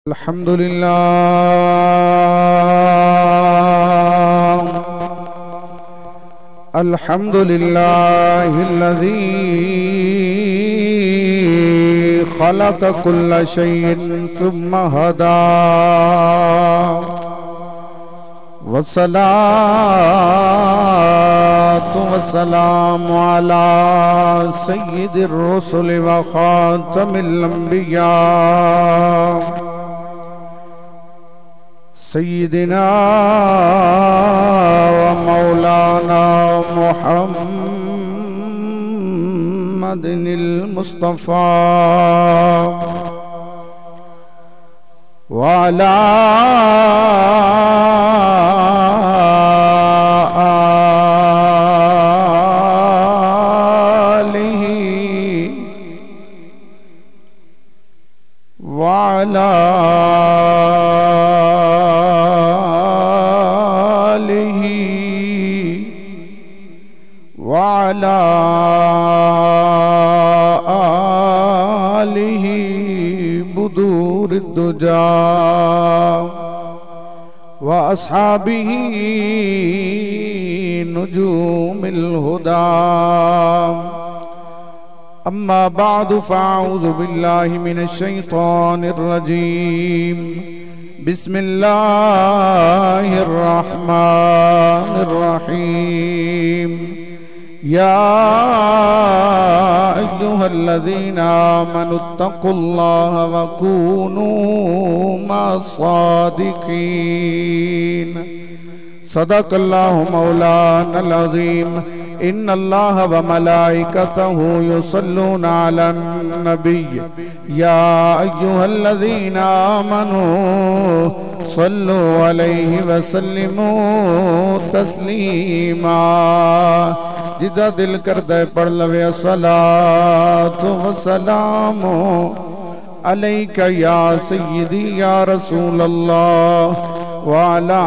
الحمد لله الحمد لله الذي خلق كل شيء ثم هدى والصلاة والسلام على سيد الرسل وخاتم الأنبياء سيدنا ومولانا محمد المصطفى وعلى آله وعلى وعلى آله بدور الدجى وأصحابه نجوم الهدى أما بعد فأعوذ بالله من الشيطان الرجيم بسم الله الرحمن الرحيم يا أيها الذين آمنوا اتقوا الله وكونوا مع الصادقين صدق الله مولانا العظيم إن الله وملائكته يصلون على النبي يا أيها الذين آمنوا صلوا عليه وسلموا تسلیما جدا دل کردہ پڑھ لوے الصلاة والسلام علیک یا سیدی یا رسول اللہ وعلا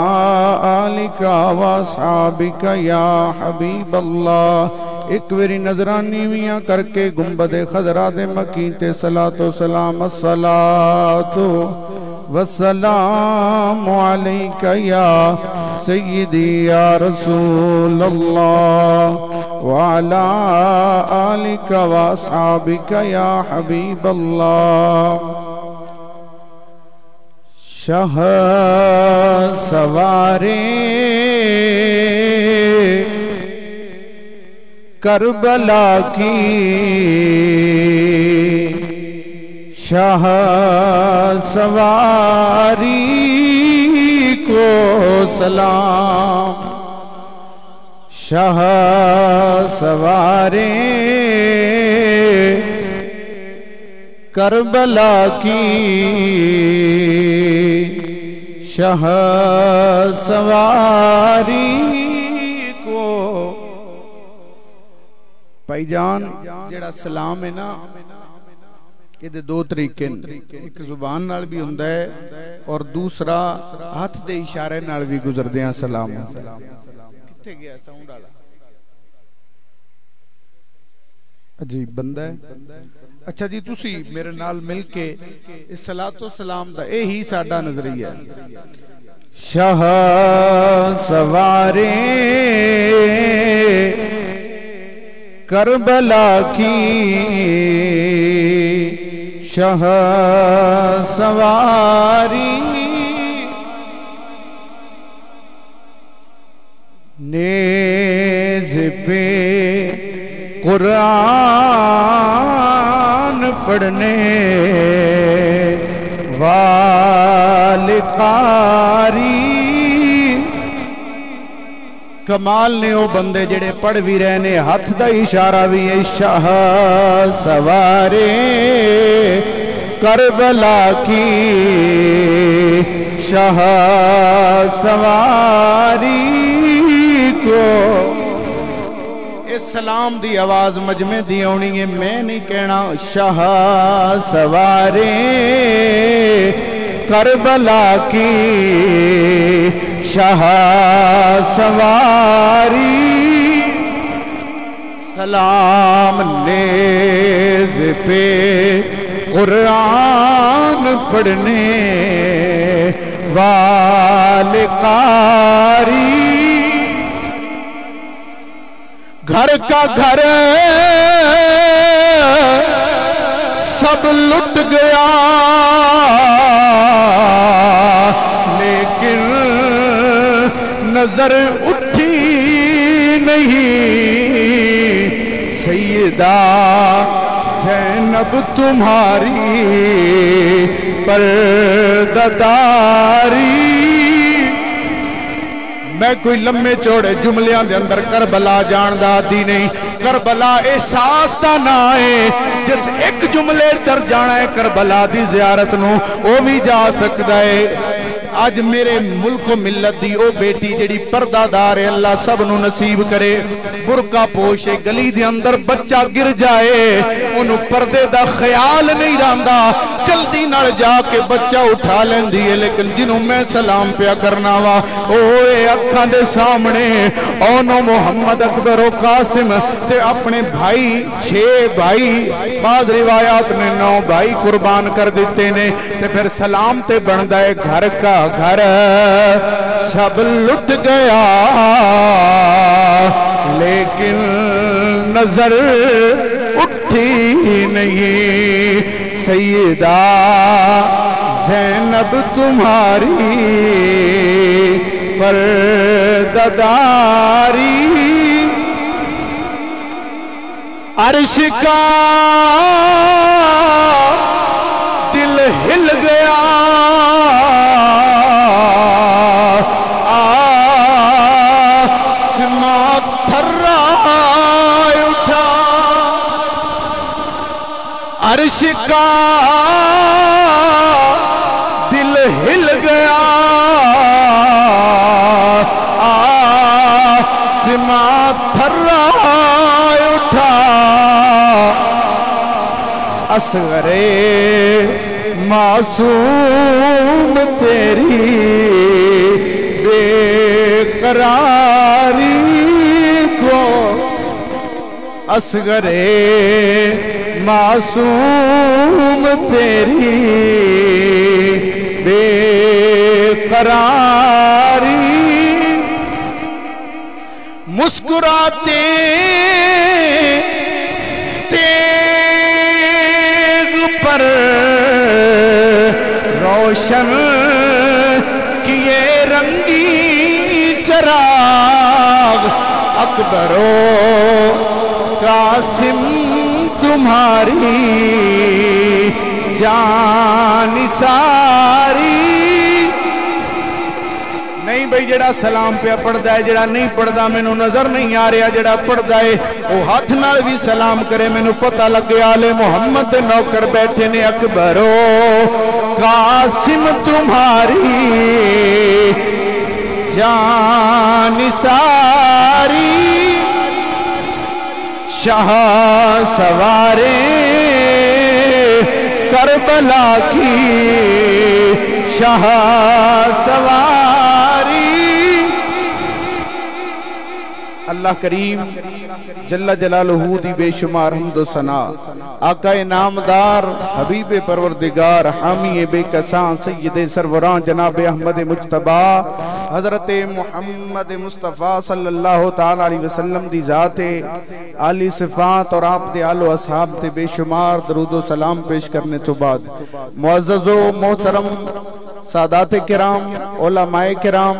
آلک واصحابک یا حبیب اللہ ایک ویری نظرانی میاں کر کے گنبد خضرا دے مکی تے صلاة و سلام الصلاة والسلام علیک یا سیدی یا رسول اللہ وعلا آلک واصحابک یا حبیب اللہ شاہ سوارے کربلا کی شاہ سواری کو سلام شاہ سوارے کربلا کی شاہ سواری کو بھائی جان جڑا سلام ہے نا یہ دو طریقے ایک زبان نال بھی ہوندا ہے اور دوسرا ہاتھ دے اشارے نال بھی گزردے ہیں سلام کتے گیا ساؤنڈ والا عجیب بندہ ہے اچھا جی تسی میرے نال مل کے صلاۃ و سلام دا یہی ساڈا نظریہ ہے شاہ سوارے کربلا کی شاہ سواری نیز پہ قرآن پڑھنے والے قاری کمال نے وہ بندے جڑے پڑھ بھی رہنے ہاتھ دا اشارہ بھی ہے شاہ سوارے کربلا کی شاہ سواری کو اس سلام دی آواز مجمع دی ہونی ہے میں نہیں کہنا شاہ سوارے کربلا کی شاہ سواری سلام نیز پہ قرآن پڑھنے والے قاری گھر کا گھر سب لٹ گیا لیکن نظر اٹھی نہیں سیدہ زینب تمہاری پردہ داری۔ میں کوئی لمبے چوڑے جملیاں دے اندر کربلا جان دا دی نہیں، کربلا احساس دا نہ ہے جس ایک جملے در جانا ہے کربلا دی زیارت نو او بھی جا سکتا ہے۔ آج میرے ملک و ملت دی او بیٹی جڑی پردہ دار ہے اللہ سب نو نصیب کرے، برقع پوشے گلی دے اندر بچہ گر جائے انہوں پردے دا خیال نہیں رہندا، جلدی نال جا کے بچہ اٹھا لیندی ہے، لیکن جنہوں میں سلام پیا کرنا وا اوے اکھاں دے سامنے اونو محمد اکبر و قاسم تے اپنے بھائی 6 بھائی بعض روایات میں 9 بھائی قربان کر دیتے نے، تے پھر سلام تے بندہ ہے گھر کا گھر سب لٹ گیا لیکن نظر اٹھی نہیں سیدہ زینب تمہاری پردہ داری۔ عرش کا دل ہل گیا آسمان تھرائے اٹھا، عرش کا دل ہل گیا آسمان تھرائے اٹھا، اصغر معصوم تیری بے قراری کو، اصغر معصوم تیری بے قراری، مسکراتے تیغ پر روشن کیے رنگی چراغ، اکبر و قاسم تمہاری جان ساری۔ نہیں بھئی جڑا سلام پہ پڑھدا ہے، جڑا نہیں پڑھدا میں نو نظر نہیں آ رہا، جڑا پڑھدا ہے وہ ہاتھ نال بھی سلام کرے، میں نو پتہ لگے آلے محمد دے نوکر بیٹھے نے، اکبر و قاسم تمہاری جان ساری، شاہ سوارے کربلا کی شاہ سواری۔ اللہ کریم جل جلالہ دی بے شمار حمد و ثنا، آقا نامدار حبیب پروردگار حامی بے کساں سید سروران جناب احمد مجتبی حضرت محمد مصطفیٰ صلی اللہ تعالیٰ علیہ وسلم دی ذات عالی صفات اور آپ دے آل و اصحاب تے بے شمار درود و سلام پیش کرنے تو بعد، معزز و محترم سادات کرام، علماء کرام،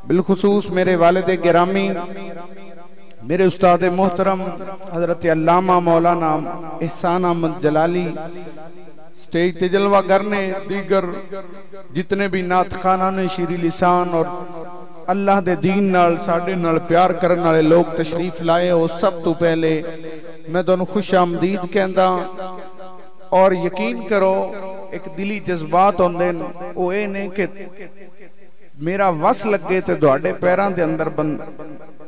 بالخصوص میرے والد گرامی، میرے استاد محترم حضرت علامہ مولانا احسان احمد جلالی، سٹیج تے جلوہ کرنے دیگر جتنے بھی نعت خانان شیری لسان اور اللہ دے دین نال ساڑھے نال پیار کرنے والے لوگ تشریف لائے ہو، سب تو پہلے میں دونوں خوش آمدید کہندا اور یقین کرو ایک دلی جذبات ہوندے او اے نے کہ میرا وس لگے تے دوڑے پیران دے اندر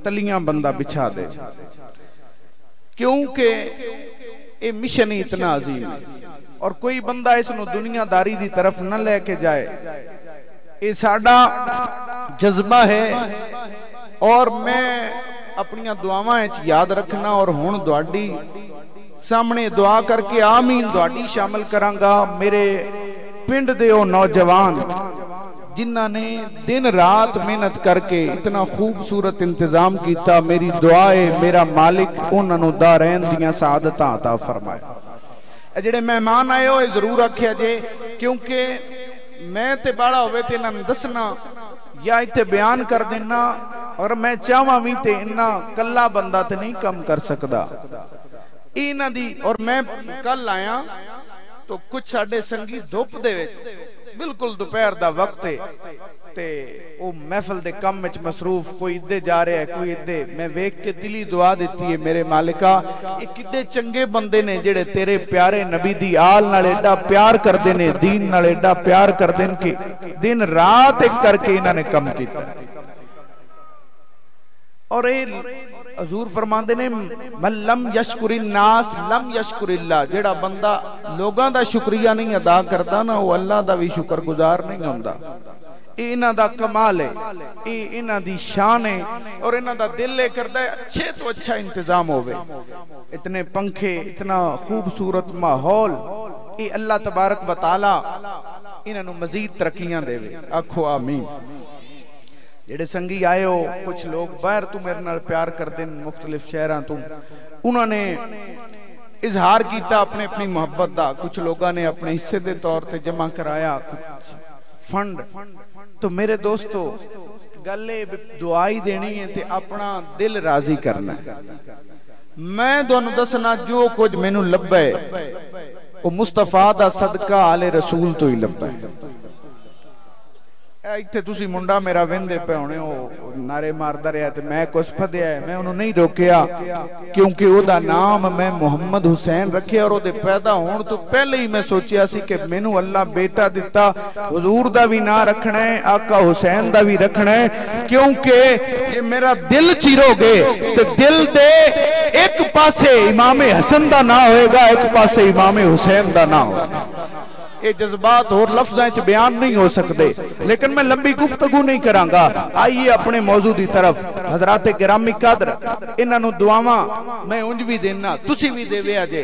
تلیاں بندہ بچھا دے، کیونکہ اے مشن اتنا عظیم ہے اور کوئی بندہ اس نو دنیا داری دی طرف نہ لے کے جائے، اے ساڑا جذبہ ہے اور میں اپنی دعاواں یاد رکھنا اور ہون دوڑی سامنے دعا کر کے آمین دوڑی شامل کرانگا۔ میرے پنڈ دے او نوجوان جنہ نے دن رات محنت کر کے اتنا خوبصورت انتظام کیتا، میری دعا ہے میرا مالک انہاں نوں دارین دیاں سعادتاں عطا فرمائے۔ اے جڑے مہمان آئے ہوئے ضرور رکھیا جے، کیونکہ میں تے بڑا ہوئے تے انہاں دسنا یا ایتھے بیان کر دینا، اور میں چاہواں وی تے انہاں کلا بندہ تے نہیں کم کر سکدا انہاں دی۔ اور میں کل آیا تو کچھ ساڈے سنگی دھوپ دے وچ بالکل دوپہر دا وقت ہے تے او محفل دے کم وچ مصروف، کوئی ادھے جا رہا ہے کوئی ادھے، میں ویکھ کے دلی دعا دیتی ہے میرے مالکا یہ کڈے چنگے بندے نے جڑے تیرے پیارے نبی دی آل نال ایڈا پیار کردے نے، دین نال ایڈا پیار کردے نے کہ دن رات ایک کر کے انہاں نے کم کیتا۔ اور اے حضور فرماندے نے من لم یشکر الناس لم یشکر اللہ، جڑا بندہ لوگاں دا شکریہ نہیں ادا کردا نا وہ اللہ دا بھی شکر گزار نہیں ہوندا۔ اے انہاں دا کمال ہے، اے انہاں دی شان ہے، اور انہاں دا دل لے کردا ہے اچھے تو اچھا انتظام ہوئے، اتنے پنکھے، اتنا خوبصورت ماحول، اے اللہ تبارک و تعالی انہاں نوں مزید ترقیاں دے وے، آکھو آمین۔ جڑے سنگی آئے ہو، کچھ لوگ باہر تو میرے نال پیار کر دیں مختلف شہراں تو، انہوں نے اظہار کیتا اپنے اپنی محبت دا، کچھ لوگاں نے اپنے حصے دے طور تے جمع کرایا کچھ فنڈ۔ تو میرے دوستو گلے دعائی دینی ہے تے اپنا دل راضی کرنا ہے۔ میں دونوں دسنا جو کچھ میں نوں لبے وہ مصطفیٰ دا صدقہ آل رسول تو ہی لبے۔ ایتھے تسی منڈا میرا ویندے پہ ہونے ہو نعرے ماردہ رہا تے میں کچھ پھدیا ہے، میں انہوں نہیں روکیا کیونکہ او دا نام میں محمد حسین رکھے، اور او دے پیدا ہون تو پہلے ہی میں سوچیا سی کہ میں نو اللہ بیٹا دیتا حضور دا بھی نام رکھنا ہے، آقا حسین دا بھی رکھنا ہے، کیونکہ جے میرا دل چیرو گے تو دل دے ایک پاسے امام حسن دا نام ہوئے گا، ایک پاسے امام حسین دا نام ہوئے گا۔ یہ جذبات اور لفظیں بیان نہیں ہو سکتے، لیکن میں لمبی گفتگو نہیں کرانگا۔ آئیے اپنے موضوع دی طرف۔ حضرات گرامی قدر، انہاں نوں دعاواں میں انج بھی دینا، تسی بھی دے ویا جے،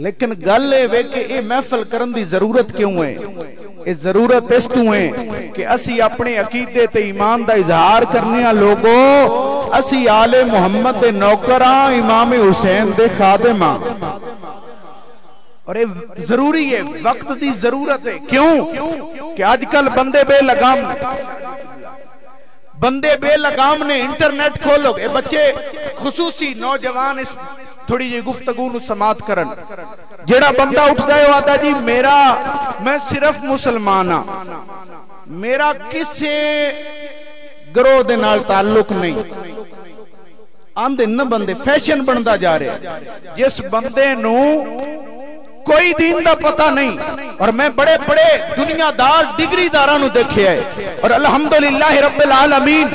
لیکن گل اے کہ اے محفل کرن دی ضرورت کیوں ہے؟ اے ضرورت اس تو ہے کہ اسی اپنے عقیدے تے ایمان دا اظہار کرنے لوگوں، اسی آل محمد دے نوکراں، امام حسین دے خادماں، اور یہ ضروری ہے، وقت دی ضرورت ہے۔ کیوں کہ آج کل بندے بے لگام نے انٹرنیٹ کھولو گے، بچے خصوصی نوجوان اس تھوڑی جی گفتگو نو سماعت کرن، جیڑا بندہ اٹھ گئے وعدہ جی میں صرف مسلمان ہاں، میرا کسے گروہ دے نال تعلق نہیں، آندے نہ بندے فیشن بندا جا رہے، جس بندے نو کوئی دین دا پتہ نہیں، اور میں بڑے بڑے دنیا دار ڈگری دارانو دیکھے ہے، اور الحمدللہ رب العالمین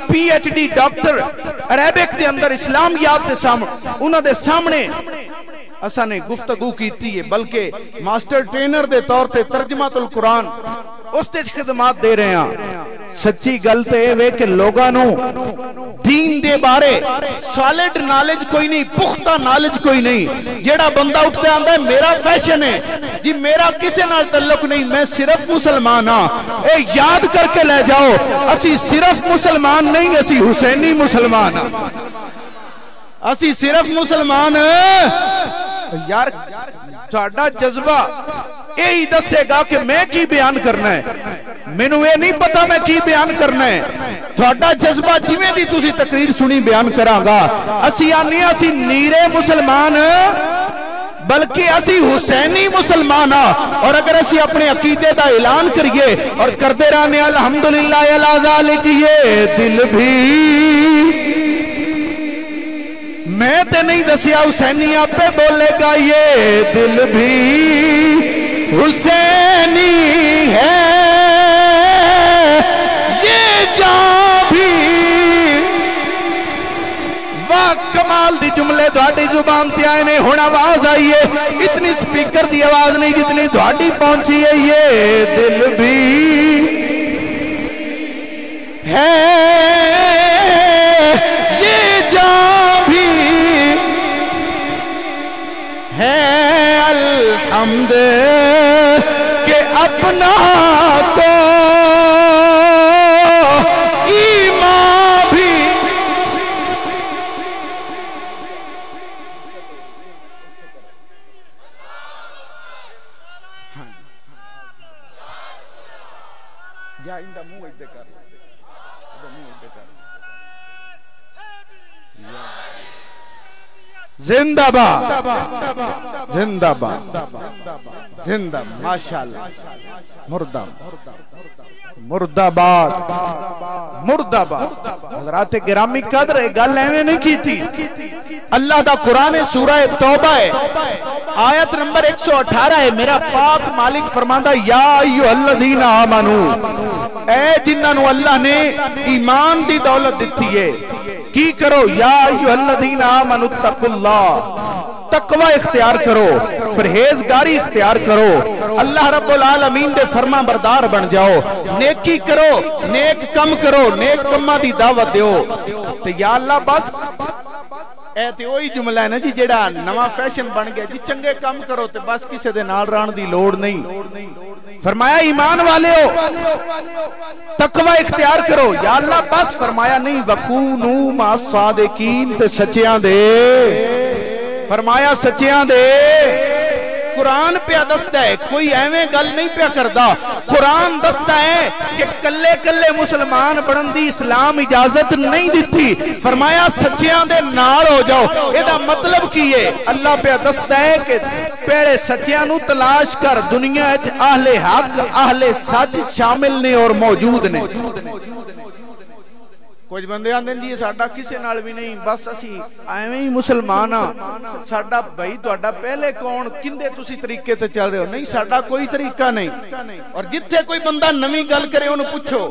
P H D doctor Arabic دے اندر اسلامیات دے سامنے انہوں دے سامنے اسا نے گفتگو کیتی ہے، بلکہ ماسٹر ٹرینر دے طور تے ترجمہ القرآن اس تے خدمات دے رہے ہیں۔ سچی گلتے ہوئے کہ لوگانو دین دے بارے سالڈ نالج کوئی نہیں، پختہ نالج کوئی نہیں، جیڑا بندہ اٹھتے آندہ ہے میرا فیشن ہے جی، میرا کسے نال تعلق نہیں، میں صرف مسلمان ہاں۔ اے یاد کر کے لے جاؤ، اسی صرف مسلمان نہیں، اسی حسینی مسلمان ہاں، اسی صرف مسلمان یار۔ تھوڑا جذبہ یہی دسے گا کہ میں کی بیان کرنا ہے، میں نو یہ نہیں پتا میں کی بیان کرنا ہے۔ تھوڑا جذبہ جویں دی تسی تقریر سنی بیان کراں گا، اسی آنی اسی نیرے مسلمان بلکہ اسی حسینی مسلمان ہاں، اور اگر اسی اپنے عقیدے دا اعلان کریے اور کردے رہنے الحمدللہ علی ذالک، یہ دل بھی میں تے نہیں دسیا حسینی آپ پہ بولے گا، یہ دل بھی حسینی ہے، یہ جان بھی۔ واہ کمال دی جملے دھاڑی زبان تے آئے نے، ہن آواز آئیے، اتنی سپیکر دی آواز نہیں جتنی دھاڑی پہنچی ہے، یہ دل بھی ہے، یہ جان بھی ہے، الحمد کہ اپنا تو یا اندہ منہ ایدے کر زندہ باد زندہ باد زندہ ماشاءاللہ مردہ مردہ باد مردہ باد حضرات گرامی قدر گل ایویں نہیں کی تھی اللہ دا قرآن سورہ توبہ ہے آیت نمبر 118 ہے میرا پاک مالک فرماندہ یا ایوہ الذین آمنو اے جنہوں اللہ نے ایمان دی دولت دیتی ہے کی کرو یا ایوہ الذین آمنوا اتقوا اللہ تقوی اختیار کرو پرہیزگاری اختیار کرو اللہ رب العالمین دے فرما بردار بن جاؤ نیکی کرو نیک کم کرو نیک کمہ دی دعوت دیو تو یا اللہ بس اے تے وہی جملہ ہے نا جی جیڑا نواں فیشن بن گیا جی چنگے کم کرو تے بس کسے دے نال ران دی لوڑ نہیں فرمایا ایمان والے ہو تقوی اختیار کرو یا اللہ بس فرمایا نہیں وکونو ما صادقین تے سچیاں دے فرمایا سچیاں دے قرآن پہ دستا ہے کوئی ایویں گل نہیں پہ کردا قرآن دستا ہے کہ کلے کلے مسلمان بنن دی اسلام اجازت نہیں دیتی فرمایا سچیاں دے نال ہو جاؤ ایدہ مطلب کی ہے اللہ پہ دستا ہے کہ پیڑے سچیاں نو تلاش کر دنیا اچ اہل حق اہل سچ شامل نے اور موجود نے کچھ بندے آندے جی ساڈا کسے نال بھی نہیں بس اسی ایویں ہی مسلمان ہاں ساڈا بھائی تہاڈا پہلے کون کندے تسی طریقے تے چل رہے ہو نہیں ساڈا کوئی طریقہ نہیں اور جتھے کوئی بندہ نویں گل کرے انہوں پوچھو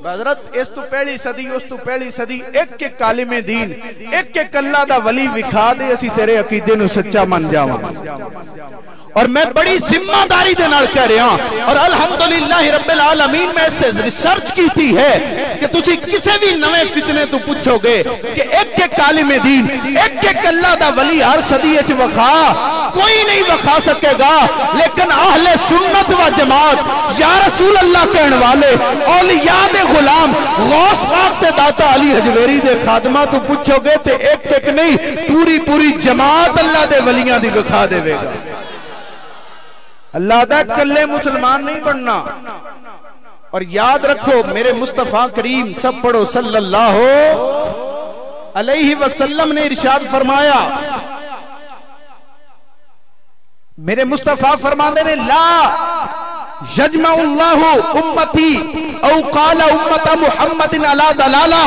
حضرت اس تو پہلی صدی اس تو پہلی صدی ایک ایک عالم دین ایک ایک اللہ دا ولی وکھا دے اسی تیرے عقیدے نو سچا من جاواں اور میں بڑی ذمہ داری دے نال کہہ رہا ہوں اور الحمدللہ رب العالمین میں اس تے ریسرچ کیتی ہے کہ تسی کسے بھی نویں فتنے تو پوچھو گے کہ ایک ایک عالم دین ایک ایک اللہ دا ولی ہر صدی وچ وکھا کوئی نہیں وکھا سکے گا لیکن اہل سنت و جماعت یا رسول اللہ کہنے والے اولیاء دے غلام غوث پاک تے داتا علی حجویری دے خادمہ تو پوچھو گے تے ایک ایک نہیں پوری پوری جماعت اللہ دے ولیاں دی وکھا دے گا اللہ دا کلے مسلمان نہیں بننا اور یاد رکھو میرے مصطفیٰ کریم سب پڑھو صلی اللہ علیہ وسلم نے ارشاد فرمایا میرے مصطفیٰ فرماندے نے لا یجمع اللہ امتی او قال امت محمد علی دلالہ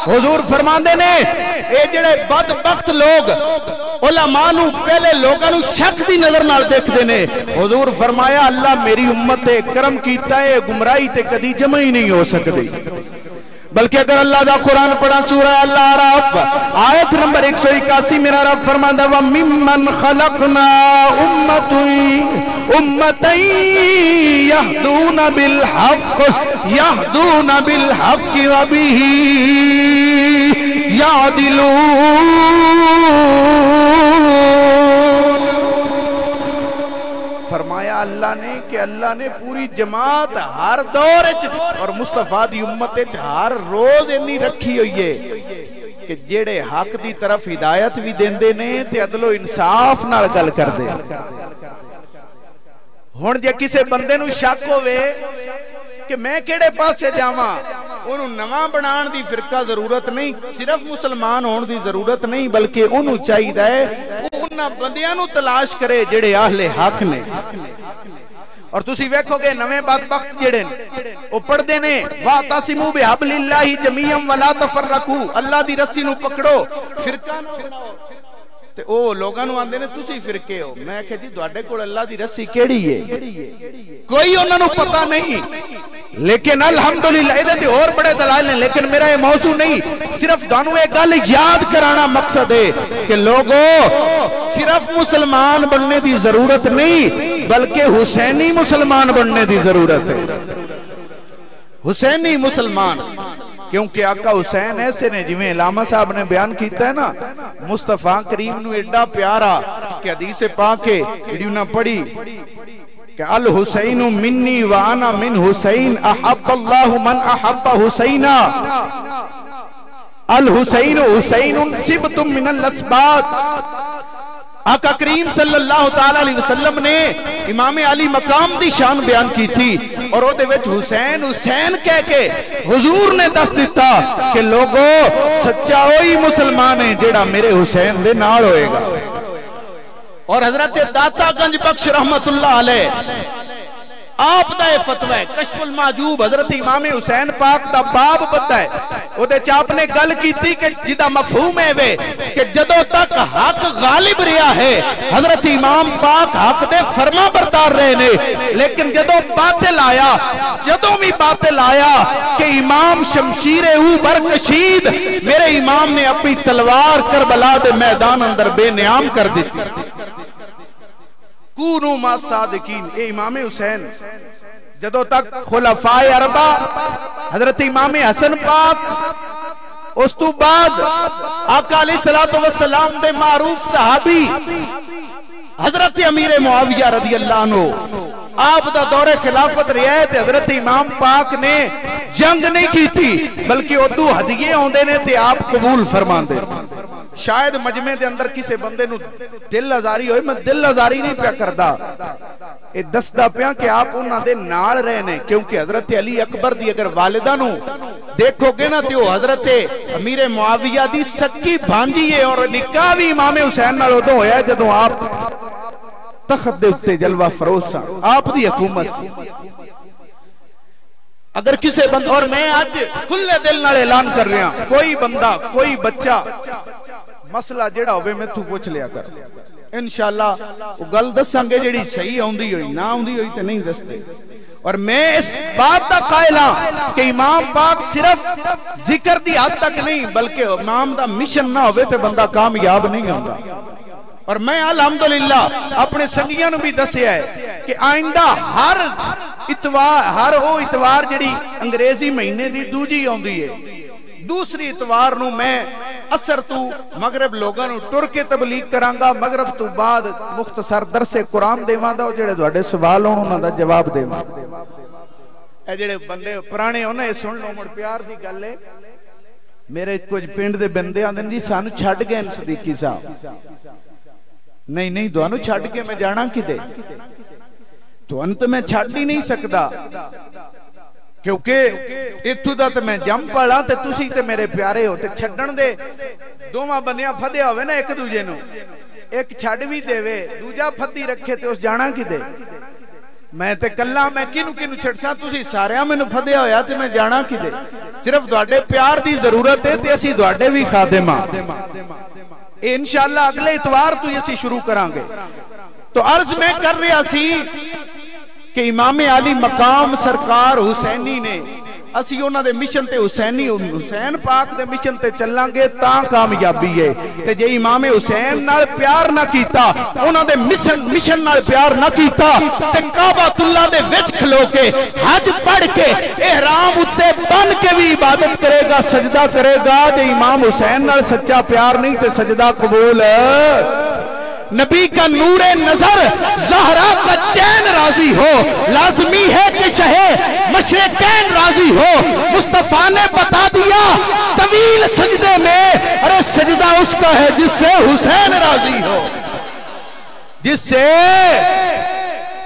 حضور فرماندے نے اے جڑے بدبخت لوگ علماء نو پہلے لوگاں نو شک دی نظر نال دیکھ دینے حضور فرمایا اللہ میری امت تے کرم کیتا ہے گمراہی تے کدی جمع ہی نہیں ہو سکتی بلکہ اگر اللہ دا قرآن پڑھا سورہ اللہ عراف آیت نمبر 181 میرا رب فرماندہ وَمِمَّنْ خَلَقْنَا أُمَّتَيْن يَهْدُونَ بِالْحَقِّ وَبِهِ يَعْدِلُونَ فرمایا اللہ نے پوری جماعت ہر دور اور مصطفیٰ دی امت ہر روز انی رکھی ہوئی ہے کہ جیڑے حق دی طرف ہدایت بھی دیندے نے تے عدل و انصاف نال گل کر دے ہن جے کسے بندے نو شک ہوئے کہ میں کیڑے پاسے جاواں انہوں نواں بنان دی فرقہ ضرورت نہیں صرف مسلمان ہون دی ضرورت نہیں بلکہ انہوں چاہید ہے انہاں بندیاں نو تلاش کرے جڑے اہل حق نے اور تسی ویکھو گے نویں بدبخت جڑے او پڑھ دے نے وَاعْتَصِمُوا بِحَبْلِ اللَّهِ جَمِيعًا وَلَا تَفَرَّقُوا اللہ دی رسی نو پکڑو فرقہ نو بناؤ تے او لوگاں نو آندے نے تسی فرقے ہو میں کہ جی تواڈے کول اللہ دی رسی کیڑی ہے کوئی انہاں نو پتہ نہیں لیکن الحمدللہ ادھے تے اور بڑے دلائل ہیں لیکن میرا یہ موضوع نہیں صرف دانوں ایک گل یاد کرانا مقصد ہے کہ لوگوں صرف مسلمان بننے دی ضرورت نہیں بلکہ حسینی مسلمان بننے دی ضرورت ہے حسینی مسلمان کیونکہ آقا حسین ایسے نے جویں علامہ صاحب نے بیان کیتا ہے نا مصطفیٰ کریم نو ایڈا پیارا کہ حدیث پاک ہے ویڈیو نہ پڑھی کہ الحسین منی وانا من حسین احب اللہ من احب حسینا الحسین حسین سبت من الاسبات آقا کریم صلی اللہ تعالی علیہ وسلم نے امام علی مقام دی شان بیان کی تھی اور وہ دے وچ حسین حسین کہہ کے حضور نے دس دیتا کہ لوگو سچا وہی مسلمان ہے جیڑا میرے حسین دے نال ہوئے گا. اور حضرت داتا گنج بخش رحمت اللہ علیہ آپ دا فتوہ ہے کشف المعجوب حضرت امام حسین پاک دا باب بتا ہے وہ دے چاپ نے گل کی تھی کہ جدہ مفہوم ہے وے کہ جدو تک حق غالب رہا ہے حضرت امام پاک حق دے فرما بردار رہے نے لیکن جدو باطل آیا کہ امام شمشیر او برکشید میرے امام نے اپنی تلوار کربلا دے میدان اندر بے نیام کر دیتی. کونو ما صادقین اے امام حسین جدو تک خلفاء اربع حضرت امام حسن پاک اس تو بعد آقا علیہ السلام دے معروف صحابی حضرت امیر معاویہ رضی اللہ عنہ آپ دا دور خلافت رہے تھے حضرت امام پاک نے جنگ نہیں کی تھی بلکہ ادو ہدیے ہوندے نے تے آپ قبول فرمان دے. شاید مجمع دے اندر کسے بندے نو دل ازاری ہوئے میں دل ازاری نہیں پیا کردا اے دسدا پیا کہ آپ انہاں دے نال رہنے کیونکہ حضرت علی اکبر دی اگر والدہ نو دیکھو گے نا تو حضرت امیر معاویہ دی سکی بھانجی ہے اور نکاح بھی امام حسین نال ادو ہویا ہے جدوں آپ تخت دے اتے جلوہ فروز سا آپ دی حکومت سی. اگر کسے بندہ اور میں آج کھلے دل نال اعلان کر رہا کوئی بندہ کوئی بچہ مسئلہ جڑا ہوئے میں تو پوچھ لیا کر انشاءاللہ وہ گل دسانگے جڑی صحیح ہوندی ہوئی نہ ہوندی ہوئی تے نہیں دستے. اور میں اس بات دا قائل ہاں کہ امام پاک صرف ذکر دی حد تک نہیں بلکہ امام دا مشن نہ ہوئے تے بندہ کامیاب نہیں ہوگا. اور میں الحمدللہ اپنے سنگیاں نو بھی دسیا ہے کہ آئندہ ہر اتوار جڑی انگریزی مہینے دی دوجی ہوندی ہے دوسری اتوار نو میں اثر تو مغرب لوگاں نو ٹر کے تبلیغ کرانگا مغرب تو بعد مختصر درس قرآن دیواں دا جڑے تواڈے سوال ہون انہاں دا جواب دیواں. اے جڑے بندے پرانے ہونے اے سن لو مڑ پیار دی گل ہے میرے کچھ پنڈ دے بندے آندے جی سانو چھڈ گئے صدیقی صاحب نہیں دوانو چھڈ کے میں جانا کدے توانو تو میں چھڈ ہی نہیں سکدا کیونکہ اتھو دا تے میں جم پڑا تے تسی تے میرے پیارے ہو تے چھڈن دے دوواں بندیاں پھدیا ہوئے نا ایک دوجے نو ایک چھڈ بھی دے وے دوجا پھدی رکھے تے اس جانا کدے میں تے کلا میں کینو چھڑساں تسی ساریاں مینوں پھدیا ہویا تے میں جانا کدے صرف تواڈے پیار دی ضرورت ہے تے اسی تواڈے وی خادم ہاں. انشاءاللہ اگلے اتوار تو یہ سی شروع کران گے. تو عرض میں کر رہا سی کہ امام علی مقام سرکار حسینی نے اسی انہاں دے مشن تے حسین پاک دے مشن تے چلاں گے تاں کامیابی ہے تے جے امام حسین نال پیار نہ کیتا انہاں دے مشن نال پیار نہ کیتا تے کعبۃ اللہ دے وچ کھلو کے حج پڑھ کے احرام اتے بن کے بھی عبادت کرے گا سجدہ کرے گا تے امام حسین نال سچا پیار نہیں تے سجدہ قبول ہے. نبی کا نور نظر زہرا کا چین راضی ہو لازمی ہے کہ شہ مشرقین راضی ہو. مصطفیٰ نے بتا دیا طویل سجدے میں ارے سجدہ اس کا ہے جس سے حسین راضی ہو جس سے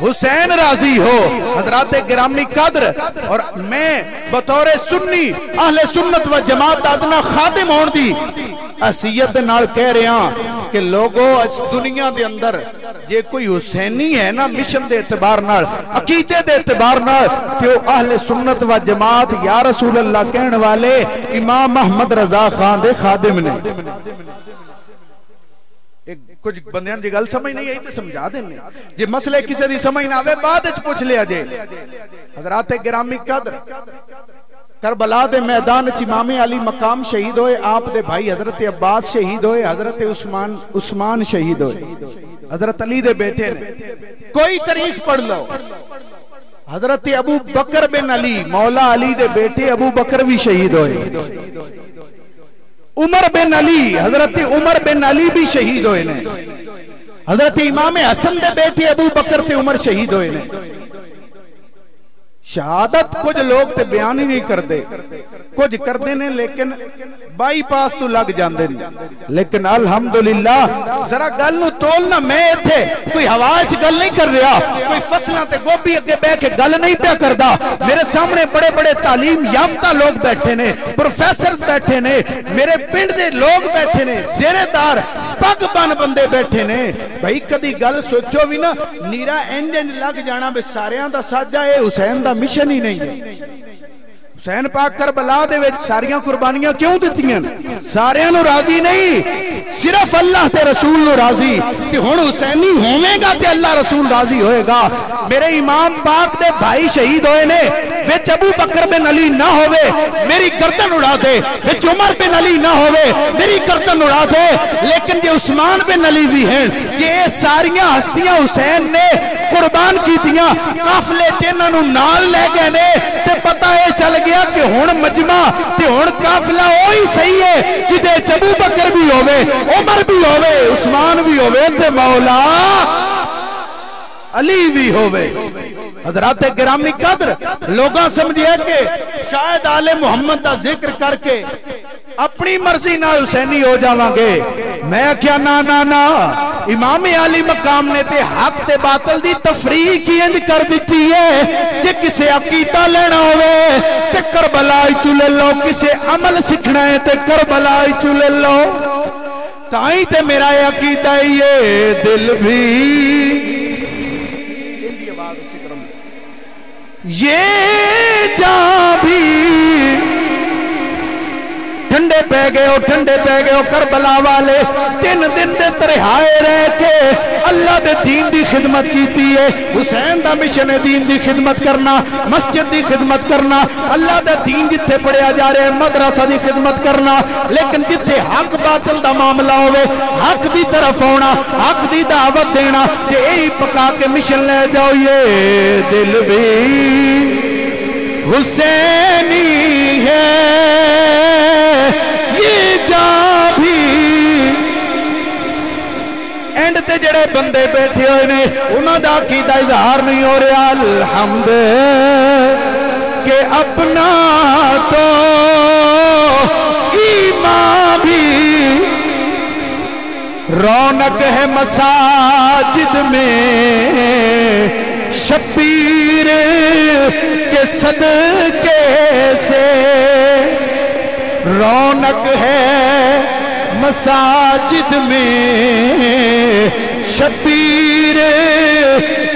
حسین راضی ہو. حضرات گرامی قدر اور میں بطور سنی اہل سنت و جماعت ادنا خادم ہون دی حیثیت نال کہہ رہے ہیں کہ لوگوں دنیا دے اندر جے کوئی حسینی ہے نا مشن دے اعتبار نال عقیدے دے اعتبار نال کہ وہ اہل سنت و جماعت یا رسول اللہ کہنے والے امام محمد رضا خان دے خادم نے. کچھ بندیاں دی گل سمجھ نہیں آئی تے سمجھا دینے جے مسئلے کسے دی سمجھ نہ آوے بعد وچ پوچھ لیا جے. حضرات گرامی قدر کربلا دے میدان وچ امام علی مقام شہید ہوئے آپ دے بھائی حضرت عباس شہید ہوئے حضرت عثمان شہید ہوئے حضرت علی دے بیٹے نے. کوئی تاریخ پڑھ لو حضرت ابو بکر بن علی مولا علی دے بیٹے ابو بکر بھی شہید ہوئے. عمر بن علی حضرت عمر بن علی بھی شہید ہوئے نے. حضرت امام حسن دے بیٹے ابو بکر تے عمر شہید ہوئے نے. شہادت کچھ لوگ تے بیان ہی نہیں کرتے، کچھ کرتے نے لیکن بائی پاس تو لگ جاندے نے. لیکن الحمدللہ ذرا گل نو تولنا، میں تھے کوئی ہواج گل نہیں کر رہا، کوئی فصلہ تے گوبھی اگے بے کے گل نہیں پیا کردا. میرے سامنے بڑے بڑے تعلیم یافتہ لوگ بیٹھے نے، پروفیسر بیٹھے نے، میرے پنڈ دے لوگ بیٹھے نے، ڈیرے دار پگ بن بندے بیٹھے نے. بھائی کدی گل سوچو بھی نا، نیرا انج لگ جانا بے ساریاں دا ساجا اے حسین دا مشن ہی نہیں ہے. حسین پاک کربلا دے وچ ساریاں قربانیاں کیوں دتیاں؟ ساریاں نو راضی نہیں، صرف اللہ تے رسول نو راضی. تے ہن حسینی ہوویں گا تے اللہ رسول راضی ہوئے گا. میرے امام پاک دے بھائی شہید ہوئے نے، وچ ابو بکر بن علی نہ ہوئے میری گردن اڑا دے، وچ عمر بن علی نہ ہوئے میری گردن اڑا دے. لیکن جے عثمان بن علی بھی ہیں، یہ ساریاں ہستیاں حسین نے قربان کیتیاں، قافلے جنہاں نو نال لے گئے نے، تے پتہ اے چل گیا کہ ہن مجمع تے ہن قافلہ وہی صحیح ہے جدے ابو بکر بھی ہوئے، عمر بھی ہوئے، عثمان بھی ہوئے تے مولا علی بھی ہوئے. حضرات گرامی قدر، لوگاں سمجھے کہ شاید آل محمد دا ذکر کر کے اپنی مرضی نہ حسینی ہو جاواں گے. میں کیا نا نا نا، امام علی مقام نے تے حق تے باطل دی تفریق ہی انج کر دیتی ہے کہ کسے عقیدہ لینا ہوئے تے کربلا چو لے لو، کسے عمل سکھنا ہے تے کربلا چو لے لو. تائیں تے میرا عقیدہ یہ دل بھی یہ جان بھی ٹھنڈے پہ گئے ہو، ٹھنڈے پہ گئے ہو کربلا والے. 3 دن دے ترہائے رہ کے اللہ دے دین دی خدمت کیتی ہے. حسین دا مشن ہے دین دی خدمت کرنا، مسجد دی خدمت کرنا، اللہ دا دین جتھے پڑھیا جا رہے ہیں مدرسہ دی خدمت کرنا. لیکن جتھے حق باطل دا معاملہ ہوئے حق دی طرف آنا، حق دی دعوت دینا، کہ یہی پکا کے مشن لے جاؤ. یہ دل بھی حسینی ہے، یہ جان بھی. اینڈ تے جڑے بندے بیٹھے ہوئے نے انہاں دا عقیدہ اظہار نہیں ہو رہا. الحمد کہ اپنا تو ایمان بھی رونق ہے مساجد میں، شبیر کے صدقے سے رونق ہے مساجد میں، شبیر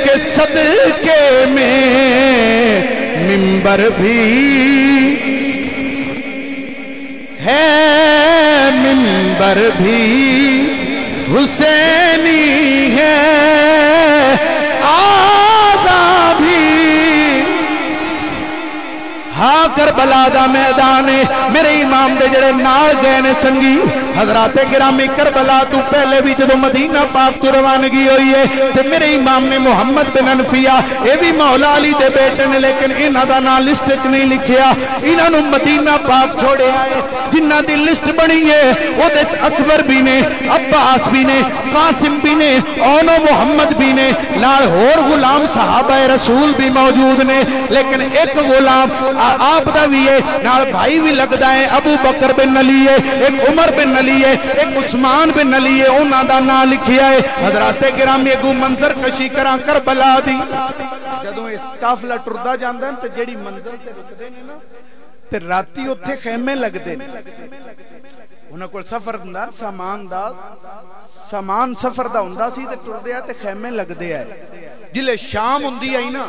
کے صدقے میں. منبر بھی ہے، منبر بھی حسینی ہے، آدھا بھی. ہاں کربلا دا میدان ہے. میرے امام دے جڑے نال گئے نے سنگی حضرات گرامی، کربلا تو پہلے بھی جدو مدینہ پاک تو روانگی ہوئی ہے تے میرے امام نے محمد بن انفیہ، اے بھی مولا علی دے بیٹے نے، لیکن انہاں دا نام لسٹ وچ نہیں لکھیا. انہاں نو مدینہ پاک چھوڑے آئے. جنہاں دی لسٹ بنی ہے او دے اکبر بھی نے، عباس بھی نے، قاسم بھی نے، اونو محمد بھی نے، نال ہور غلام صحابہ رسول بھی موجود نے. لیکن ایک غلام آپ دا بھی ہے، نال بھائی بھی لگدا ہے، ابو بکر بن علی ہے، ایک عمر بن علی ہے، ایک عثمان بن علی ہے، انہاں دا نام لکھیا ہے. حضرات گرامی اگو منظر کشی کراں کربلا دی. جدوں اس قافلہ ٹردا جاندا ہے تے جیڑی منزل تے رکدے نے نا تے راتی اوتھے خیمے لگدے نے. انہاں کول سفر ہوندا، سامان سفر دا ہوندا سی تے ٹردے آ تے خیمے لگدے آئے. جلے شام ہوندی آئی نا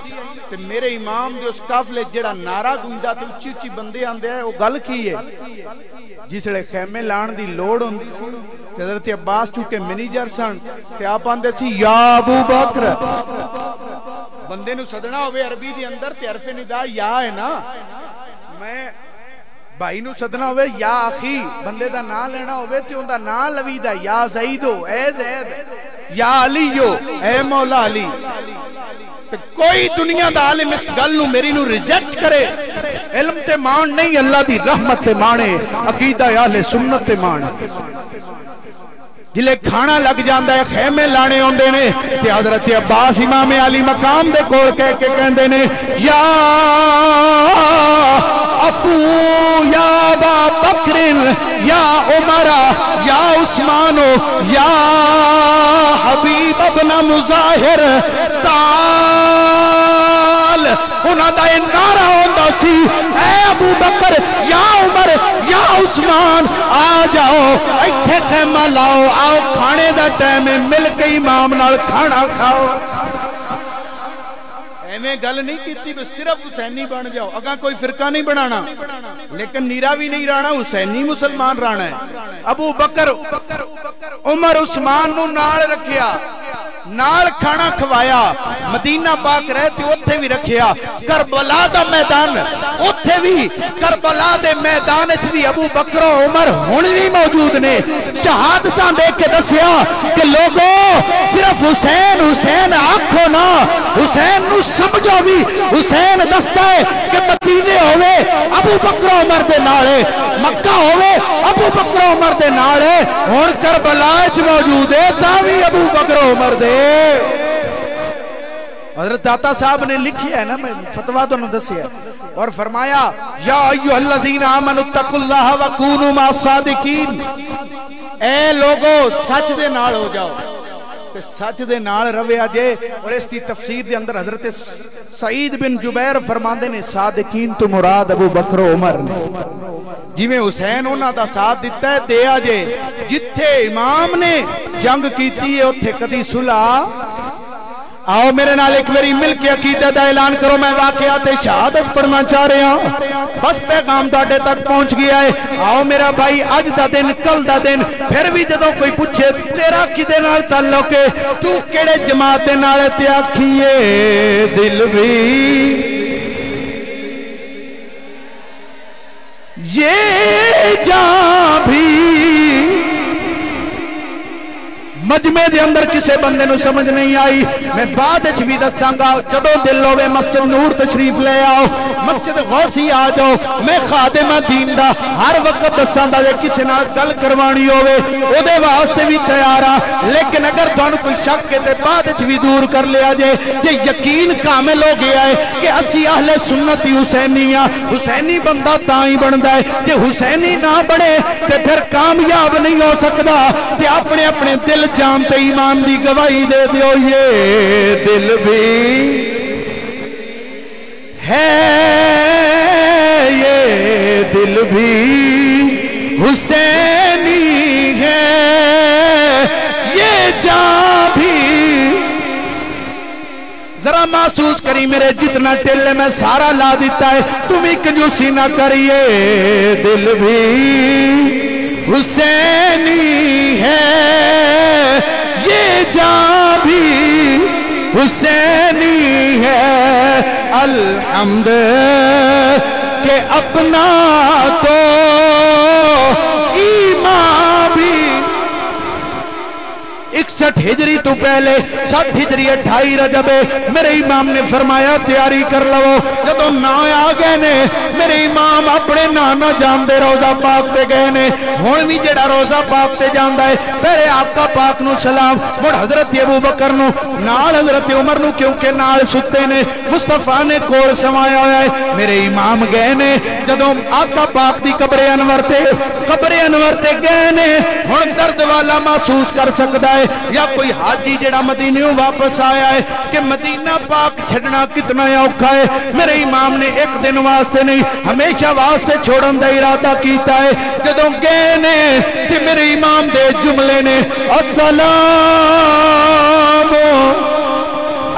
تے میرے امام دے اس قافلے جڑا نعرہ گونجا تے اچھی اچھی بندے آندے آئے. وہ گل کی ہے جسے خیمے لان دی لوڑ ہوندی سی تے حضرت عباس چونکہ منیجر سن تے آپ آندے سی یا ابو بکر. بندے نو صدنا ہوئے عربی دی اندر تے حرف ندا یا ہے نا. میں بھائی نو صدنا ہوئے یا اخی، بندے دا نام لینا ہوئے تے ان دا نام لوی دا یا زیدو، اے زید، یا علیو، اے مولا علی. تے کوئی دنیا دا عالم اس گل نو میری نو ریجیکٹ کرے. علم تے مان نہیں، اللہ دی رحمت تے مانے، عقیدہ اہل سنت تے مانے. جلے کھانا لگ جاندہ ہے خیمے لانے ہوندے نے تے حضرت عباس امام علی مقام دے کول کہہ کے کہندے نے یا ابو یا ابا بکر یا عمر یا عثمان یا حبیب ابن مظاہر تعال انہاں دا نعرہ ہوندا سی اے ابو بکر یا عمر یا عثمان آ جاؤ ایتھے خیمہ لاؤ آؤ کھانے دا ٹائم مل کے امام نال کھانا کھاؤ ایویں گل نہیں کیتی بس صرف حسینی بن جاؤ اگاں کوئی فرقہ نہیں بنانا لیکن نیرا بھی نہیں رانا حسینی مسلمان رانا ہے ابو بکر عمر عثمان نو نال رکھیا نال کھانا کھوایا مدینہ پاک رہتے اتھے بھی رکھیا کربلا دا میدان اتھے بھی کربلا دے میدان بھی ابو بکر و عمر ہن بھی موجود نے شہادتاں دے کے دسیا کہ لوگوں صرف حسین حسین آنکھو نا حسین نو سمجھو بھی حسین دستا ہے کہ مدینے ہوئے ابو بکر و عمر دے نالے مکہ ہوئے ابو بکر و عمر دے نالے ہن کربلا وچ موجود ہے تاوی ابو بکر و عمر دے حضرت داتا صاحب نے لکھی ہے نا میں فتوہ تو نہ دسیا اور فرمایا یا ایھا الذین آمنوا اتقوا اللہ وکونوا مع الصادقین اے لوگو سچ دے نال ہو جاؤ کہ سچ دے نال رویا جے اور اس دی تفسیر دے اندر حضرت سعید بن جبیر فرماندے نے صادقین تو مراد ابو بکر و عمر نے جی میں حسین انہاں دا ساتھ دیتا ہے دیا جے جتھے امام نے جنگ کیتی ہے اتھے کدی صلح آؤ میرے نال ایک باری مل کے عقیدت دا اعلان کرو میں واقعات شہادت پڑھنا چاہ رہے ہوں بس پیغام تہاڈے تک پہنچ گیا ہے آؤ میرا بھائی اج دا دن کل دا دن پھر بھی جدوں کوئی پوچھے تیرا کدے نال تعلق ہے تو کیڑے جماعت دے نال تے آکھیے دل بھی یہ جاں بھی مجمع دے اندر کسے بندے نو سمجھ نہیں آئی میں بعد اچھ بھی دساں گا جدوں دل ہوئے مسجد نور تشریف لے آؤ مسجد غوثی آ جاؤ میں خادم دین دا ہر وقت دساں دا جے کسے نال گل کروانی ہوئے او دے واسطے بھی تیار ہاں لیکن اگر تانوں کوئی شک ہے تے بعد اچھ بھی دور کر لیا جے یقین کامل ہو گیا ہے کہ اسی اہل سنتی حسینی ہاں حسینی بندہ تاں ہی بندا ہے کہ حسینی نہ بنے تے پھر کامیاب نہیں ہو سکدا تے اپنے اپنے دل جانتے ایمان دی گواہی دے دیو یہ دل بھی ہے یہ دل بھی حسینی ہے یہ جان بھی ذرا محسوس کری میرے جتنا ٹل ہے میں سارا لا دیتا ہے تم ہی کنجوسی نہ کریے دل بھی حسینی ہے یہ جان بھی حسینی ہے الحمد کہ اپنا تو ایمان بھی 61 ہجری تو پہلے 7 ہجری 28 رجب میرے امام نے فرمایا تیاری کر لو جدو نا آ گئے نے میرے امام اپنے نانا جاندے روزہ پاک تے گئے نے ہن بھی جڑا روزہ پاک تے جاندا ہے پہلے آقا پاک نو سلام مڑ حضرت ابو بکر نو نال حضرت عمر نو کیونکہ نال ستے نے مصطفیٰ نے کول سمایا ہوا ہے میرے امام گئے نے جدو آقا پاک دی قبر انور تے گئے نے ہن درد والا محسوس کر سکدا ہے یا کوئی حاجی جڑا مدینیوں واپس آیا ہے کہ مدینہ پاک چھڑنا کتنا اوکھا ہے میرے امام نے ایک دن واسطے نہیں ہمیشہ واسطے چھوڑن دا ارادہ کیتا ہے جدوں گئے نے تے میرے امام دے جملے نے السلام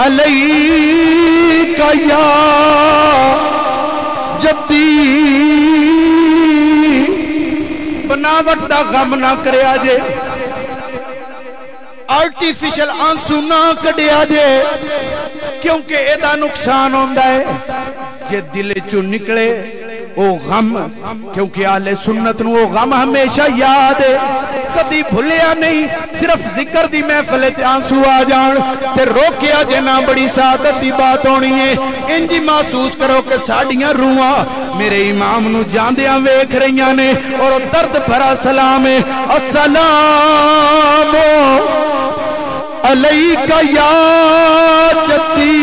علیکہ یا جدی بناوٹ دا غم نہ کریا جے آرٹیفیشل آنسو نہ کڈیا جے کیونکہ ایدہ نقصان ہوندا ہے جے دل چو نکلے او غم کیونکہ اہل سنت نو او غم ہمیشہ یاد ہے کبھی بھولیا نہیں صرف ذکر دی محفل آنسو آ جان تے روکیا جنا بڑی سعادت دی بات ہونی ہے انجی محسوس کرو کہ ساڑیاں روحاں میرے امام نو جاندیاں ویکھ رہیاں نے اور درد بھرا سلام ہے السلام علیکہ یا جدی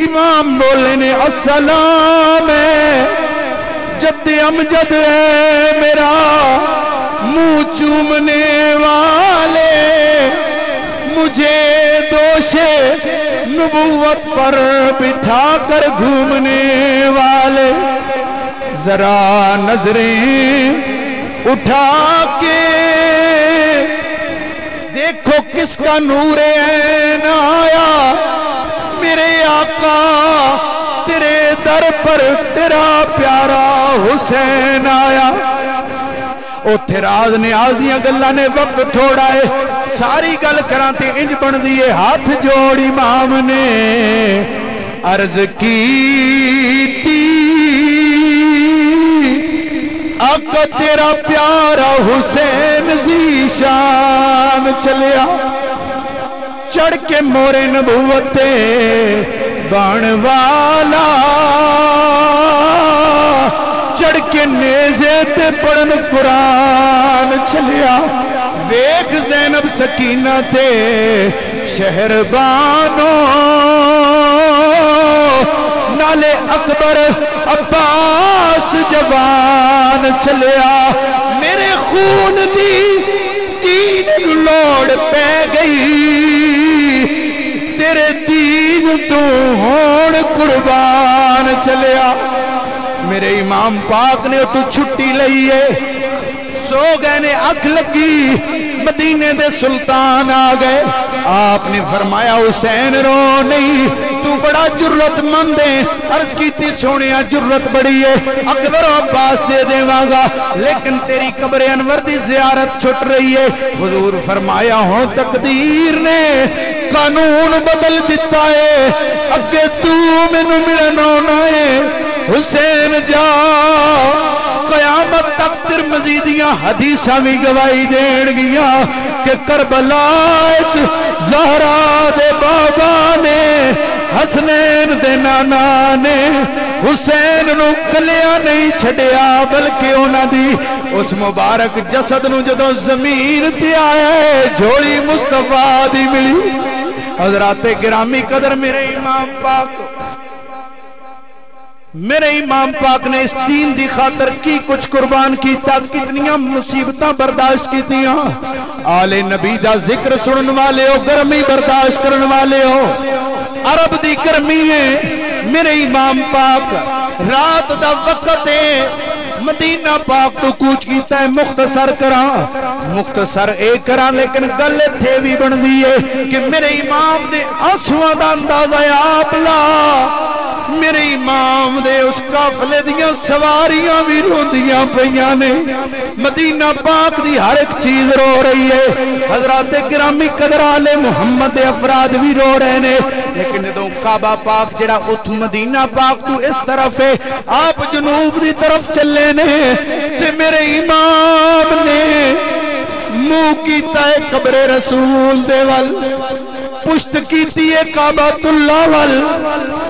امام بولے نے السلام جد امجد ہے میرا منہ چومنے والے مجھے دوش نبوت پر بٹھا کر گھومنے والے ذرا نظریں اٹھا کے دیکھو کس کا نور عین آیا میرے آقا تیرے در پر تیرا پیارا حسین آیا او تھراز نے آزیاں گلہ نے وقت تھوڑا ہے ساری گل کرانتے انج بن دیئے ہاتھ جوڑ امام نے عرض کی تھی آقا تیرا پیارا حسین زیشان چلیا چڑھ کے مورے نبوتے بان والا چڑھ کے نیزے تے پڑھن قرآن چلیا ویکھ زینب سکینہ تے شہربانو نالے اکبر عباس جوان چلیا میرے خون دی دین لوڑ پہ گئی تیرے دین تو ہون قربان چلیا میرے امام پاک نے تو چھٹی لئیے سو گئے نے اکھ لگی مدینے دے سلطان آگئے آپ نے فرمایا حسین رو نہیں تو بڑا جرت مند ہے عرض کیتی سونیا جرت بڑی ہے اکبر و عباس دے دے واگا لیکن تیری قبر انور دی زیارت چھٹ رہی ہے حضور فرمایا ہوں تقدیر نے قانون بدل دیتا ہے اگے تو مینوں ملنا ہے حسین جا قیامت تک تر مزیدیاں حدیثاں بھی گواہی دین گیا کہ کربلا زہرا دے بابا نے حسنین دے نانا نے حسین نو کلیا نہیں چھڑیا بلکہ اونا دی اس مبارک جسد نو جدو زمین تے آیا ہے جھوڑی مصطفیٰ دی ملی حضرات گرامی قدر میرے امام پاک نے اس دین دی خاطر کی کچھ قربان کیتا کتنیاں مصیبتاں برداشت کیتیاں آل نبی دا ذکر سنن والے ہو گرمی برداشت کرن والے ہو عرب دی گرمی ہے میرے امام پاک رات دا وقت ہے مدینہ پاک تو کوچ کیتا ہے مختصر ایک کران لیکن گل تھے بھی بن دیئے کہ میرے امام دے آنسواں دا اندازہ آپ لا میرے امام دے اس قافلے دیاں سواریاں بھی روندیاں پہیاں نے مدینہ پاک دی ہر ایک چیز رو رہی ہے حضرات گرامی قدر آل محمد دے افراد بھی رو رہے نے لیکن جدوں کعبہ پاک جڑا اتھ مدینہ پاک تو اس طرف ہے آپ جنوب دی طرف چلے نے تے میرے امام نے منہ کیتا ہے قبر رسول دے وال پشت کیتی ہے کعبۃ اللہ وال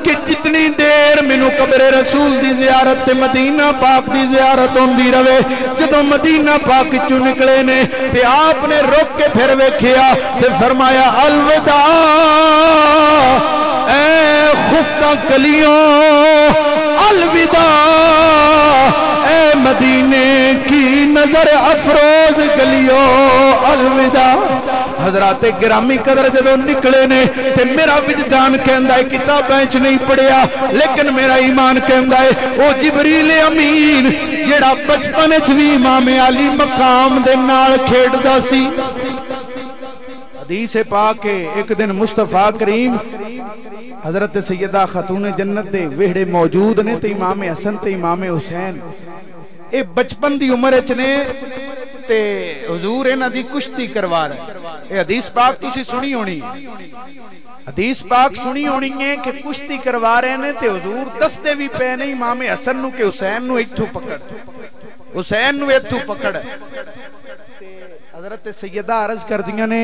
کہ جتنی دیر منو قبر رسول دی زیارت تے مدینہ پاک دی زیارت ہوندی رہے جدوں مدینہ پاک چوں نکلے نے تے آپ نے روک کے پھر ویکھیا تے فرمایا الوداع اے خفتہ کلیوں الوداع اے مدینے کی نظر افروز گلیوں الوداع حضرات گرامی قدر جدوں نکلے نے تے میرا وجدان کہندا ہے کتاب بینچ نہیں پڑھیا لیکن میرا ایمان کہندا ہے او جبریل امین جیڑا بچپن وچ بھی امام علی مقام دے نال کھیڈدا سی حدیث پاک ہے ایک دن مصطفیٰ کریم حضرت سیدہ خاتون جنت دے وہڑے موجود نے تے امام حسن تے امام حسین اے بچپن دی عمر وچ نے تے حضور انہاں دی کشتی کروا رہے اے حدیث پاک تسی سنی ہونی حدیث پاک سنی ہونی ہے کہ کشتی کروا رہے نے تے حضور دستے بھی پے نہیں امام حسن نو کہ حسین نو ایتھوں پکڑ، حسین نو ایتھوں پکڑ۔ حضرت سیدہ عرض کر دیاں نے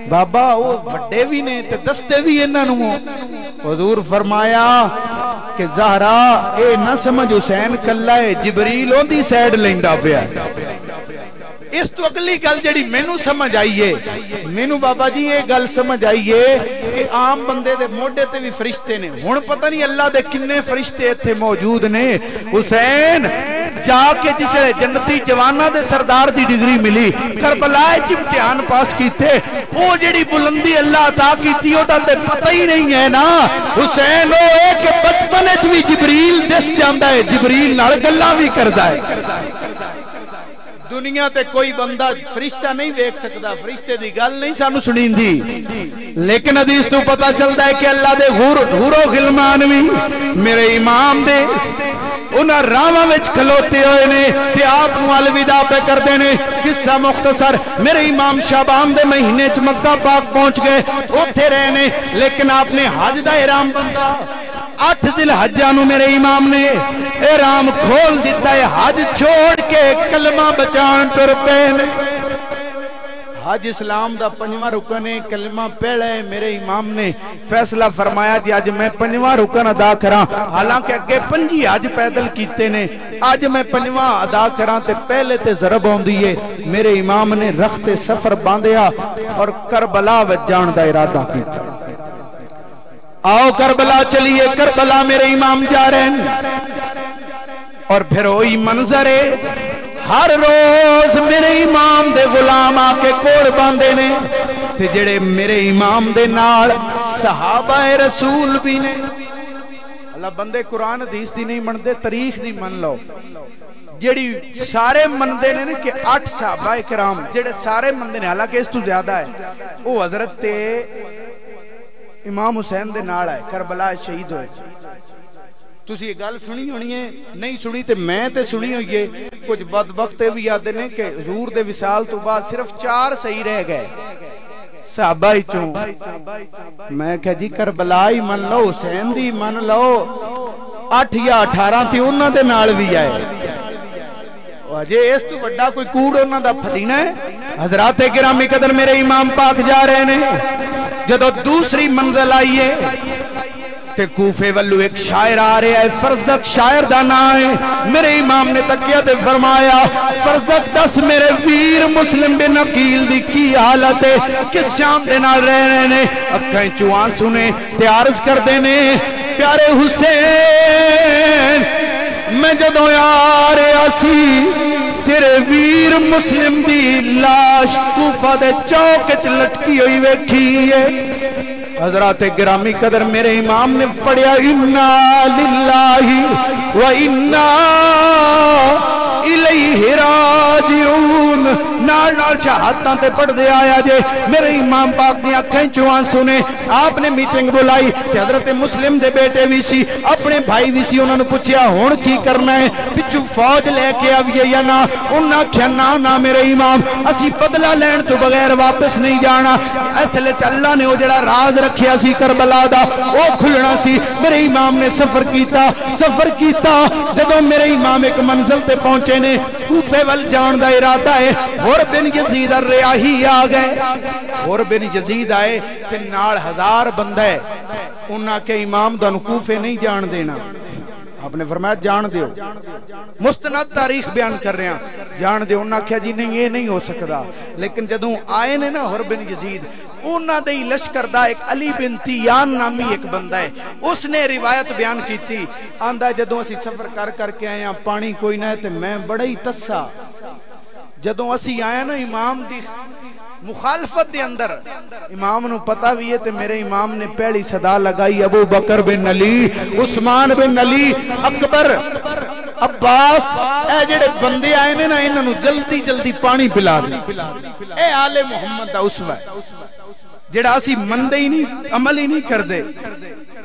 بابا وہ وڈے بھی نے تے دستے بھی انہاں نو۔ حضور فرمایا کہ زہرا اے نہ سمجھ حسین کلا ہے، جبریل اوندی سائیڈ لیندا پیا۔ اس تو اگلی گل جڑی مینوں سمجھ آئیے، مینوں بابا جی یہ گل سمجھ آئیے کہ عام بندے دے موڈے تے بھی فرشتے نے، ہن پتہ نہیں اللہ دے کنے فرشتے ایتھے موجود نے۔ حسین جا کے جسے جنتی جواناں دے سردار دی ڈگری ملی، کربلا وچ امتحان پاس کیتے، او جڑی بلندی اللہ عطا کیتی او تے پتہ ہی نہیں ہے نا۔ حسین او ہے کہ بچپن وچ بھی جبریل دس جاندا ہے، جبریل نال گلاں بھی کردا ہے۔ دنیا تے کوئی بندہ فرشتہ نہیں دیکھ سکتا، فرشتے دی گل نہیں سانو سنیندی، لیکن حدیث تو پتہ چلتا ہے کہ اللہ دے غور و غلمان بھی میرے امام دے انہاں راواں وچ کھلوتے ہوئے نے تے آپ نو الوداع پہ کر دینے۔ قصہ مختصر، میرے امام شعبان دے مہینے چ مکہ پاک پہنچ گئے، اوتھے رہنے، لیکن آپ نے حج دا احرام بندہ 8 ذی الحجہ نو میرے امام نے احرام کھول دیتا ہے، حج چھوڑ کے کلمہ بچان ٹر پے نے۔ حج اسلام دا 5واں رکن ہے، کلمہ پڑھا ہے۔ میرے امام نے فیصلہ فرمایا جی اج میں 5واں رکن ادا کراں، حالانکہ اگے 5 حج پیدل کیتے نے، اج میں 5واں ادا کراں تے پہلے تے ضرب ہوندی ہے۔ میرے امام نے رخت سفر باندھیا اور کربلا وچ جان دا ارادہ کیتا۔ آؤ کربلا چلیے، کربلا میرے امام جا رہے ہیں، اور پھر وہی منظر ہے، ہر روز میرے امام دے غلام آ کے کوڑ باندھے نے تے جڑے میرے امام دے نال صحابہ رسول بھی نے۔ اللہ بندے قرآن حدیث دی نہیں مندے، تاریخ دی من لو، جڑی سارے مندے نے کہ 8 صحابہ کرام جڑے سارے مندے نے، حالانکہ اس تو زیادہ ہے، وہ حضرت امام حسین دے نال ہے، کربلا شہید ہوئے۔ تسی یہ گل سنی ہونی ہے، نہیں سنی تے میں تے سنی ہوئی ہے۔ کچھ بدبخت بھی یاد نے کہ حضور دے وصال تو بعد صرف 4 صحیح رہ گئے صحابہ ہی چوں۔ میں کہا جی کربلا ہی من لو، حسین دی من لو، 8 یا 18 تے انہاں دے نال بھی آئے۔ جے اس تو بڑا کوئی کوڑ انہاں دا پھدینا ہے۔ حضرات گرامی قدر میرے امام پاک جا رہے نے، جدو دوسری منزل آئیے تے کوفے والو ایک شاعر آ رہا ہے، فرزدق شاعر دا نام ہے۔ میرے امام نے تکیہ تے فرمایا فرزدق دس میرے ویر مسلم بن عقیل دی کی حالت ہے، کس شام دے نال رہنے نے، اکھیں چوان سنے تے عرض کر دینے پیارے حسین میں جدو آ رہا سی تیرے ویر مسلم دی لاش کوفہ دے چوک وچ لٹکی ہوئی ویکھی ہے۔ حضرات گرامی قدر میرے امام نے پڑھیا انا للہ و انا الیہ راجعون، نال نال شہادتاں تے پڑھ دے آیا جے۔ میرے امام پاک دی اکھیں چوان سنے، آپ نے میٹنگ بلائی تے حضرت مسلم دے بیٹے بھی سی، اپنے بھائی بھی سی، انہوں نے پوچھیا ہون کی کرنا ہے، پچھو فوج لے کے آئیے یا نا؟ انہاں کیا نا میرے امام اسی بدلہ لین تو بغیر واپس نہیں جانا، اصل اللہ نے وہ جڑا راز رکھیا سی کربلا دا وہ کھلنا سی۔ میرے امام نے سفر کیتا، جدوں میرے امام ایک منزل تے پہنچے نے، کوفے وال جان دا ارادہ ہے، اور بن یزید الریاحی آ گئے، اور بن یزید آئے تے نال 1000 بندے، انہاں کے امام دا کوفے نہیں جان دینا۔ آپ نے فرمایا جان دیو، مستند تاریخ بیان کر رہے ہیں، جان دیو۔ انہاں کہا جی نہیں یہ نہیں ہو سکتا، لیکن جدوں آئے نے نا اور بن یزید، انہاں دے لشکر دا ایک علی بن تیان نامی ایک بندہ ہے، اس نے روایت بیان کی تھی، آندہ جدوں اسی سفر کر کے آئے ہیں، پانی کوئی نہ ہے تے میں بڑا ہی تسا، جدوں اسی آئے نا امام دی مخالفت دے اندر، امام نو پتہ بھی ہے تے میرے امام نے پہلی صدا لگائی ابو بکر بن علی، عثمان بن علی، اکبر، عباس، اے جڑے بندے آئے نے نا انہاں نو جلدی جلدی پانی پلا دے۔ اے آل محمد دا اسوہ ہے، جڑا اسی مندے ہی نہیں عمل ہی نہیں کر دے۔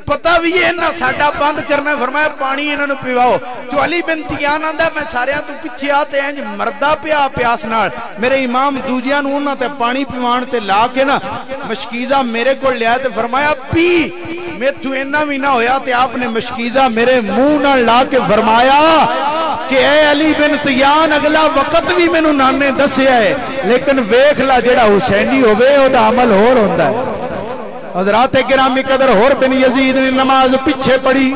پتہ بھی ہے نہ ساڈا بند کرنا. فرمایا پانی انہاں نوں پیواؤ. جو علی بن تیان آندا میں ساریاں تو پیچھے آتے ہیں مردا پیا پیاس نال. میرے امام دوجیاں نوں انہاں تے پانی پیوان تے لا کے نا مشکیزہ میرے کو لیا تے فرمایا پی. میں تو اینا بھی نہ ہویا تے آپ نے مشکیزہ میرے منہ نہ لا کے فرمایا کہ اے علی بن تیان اگلا وقت بھی میں نوں نانے دسے ہے لیکن ویکھ لا جڑا حسینی ہوئے او دا عمل ہور ہوندا ہے. حضرات گرامی قدر ہور بن یزید نے نماز پیچھے پڑھی.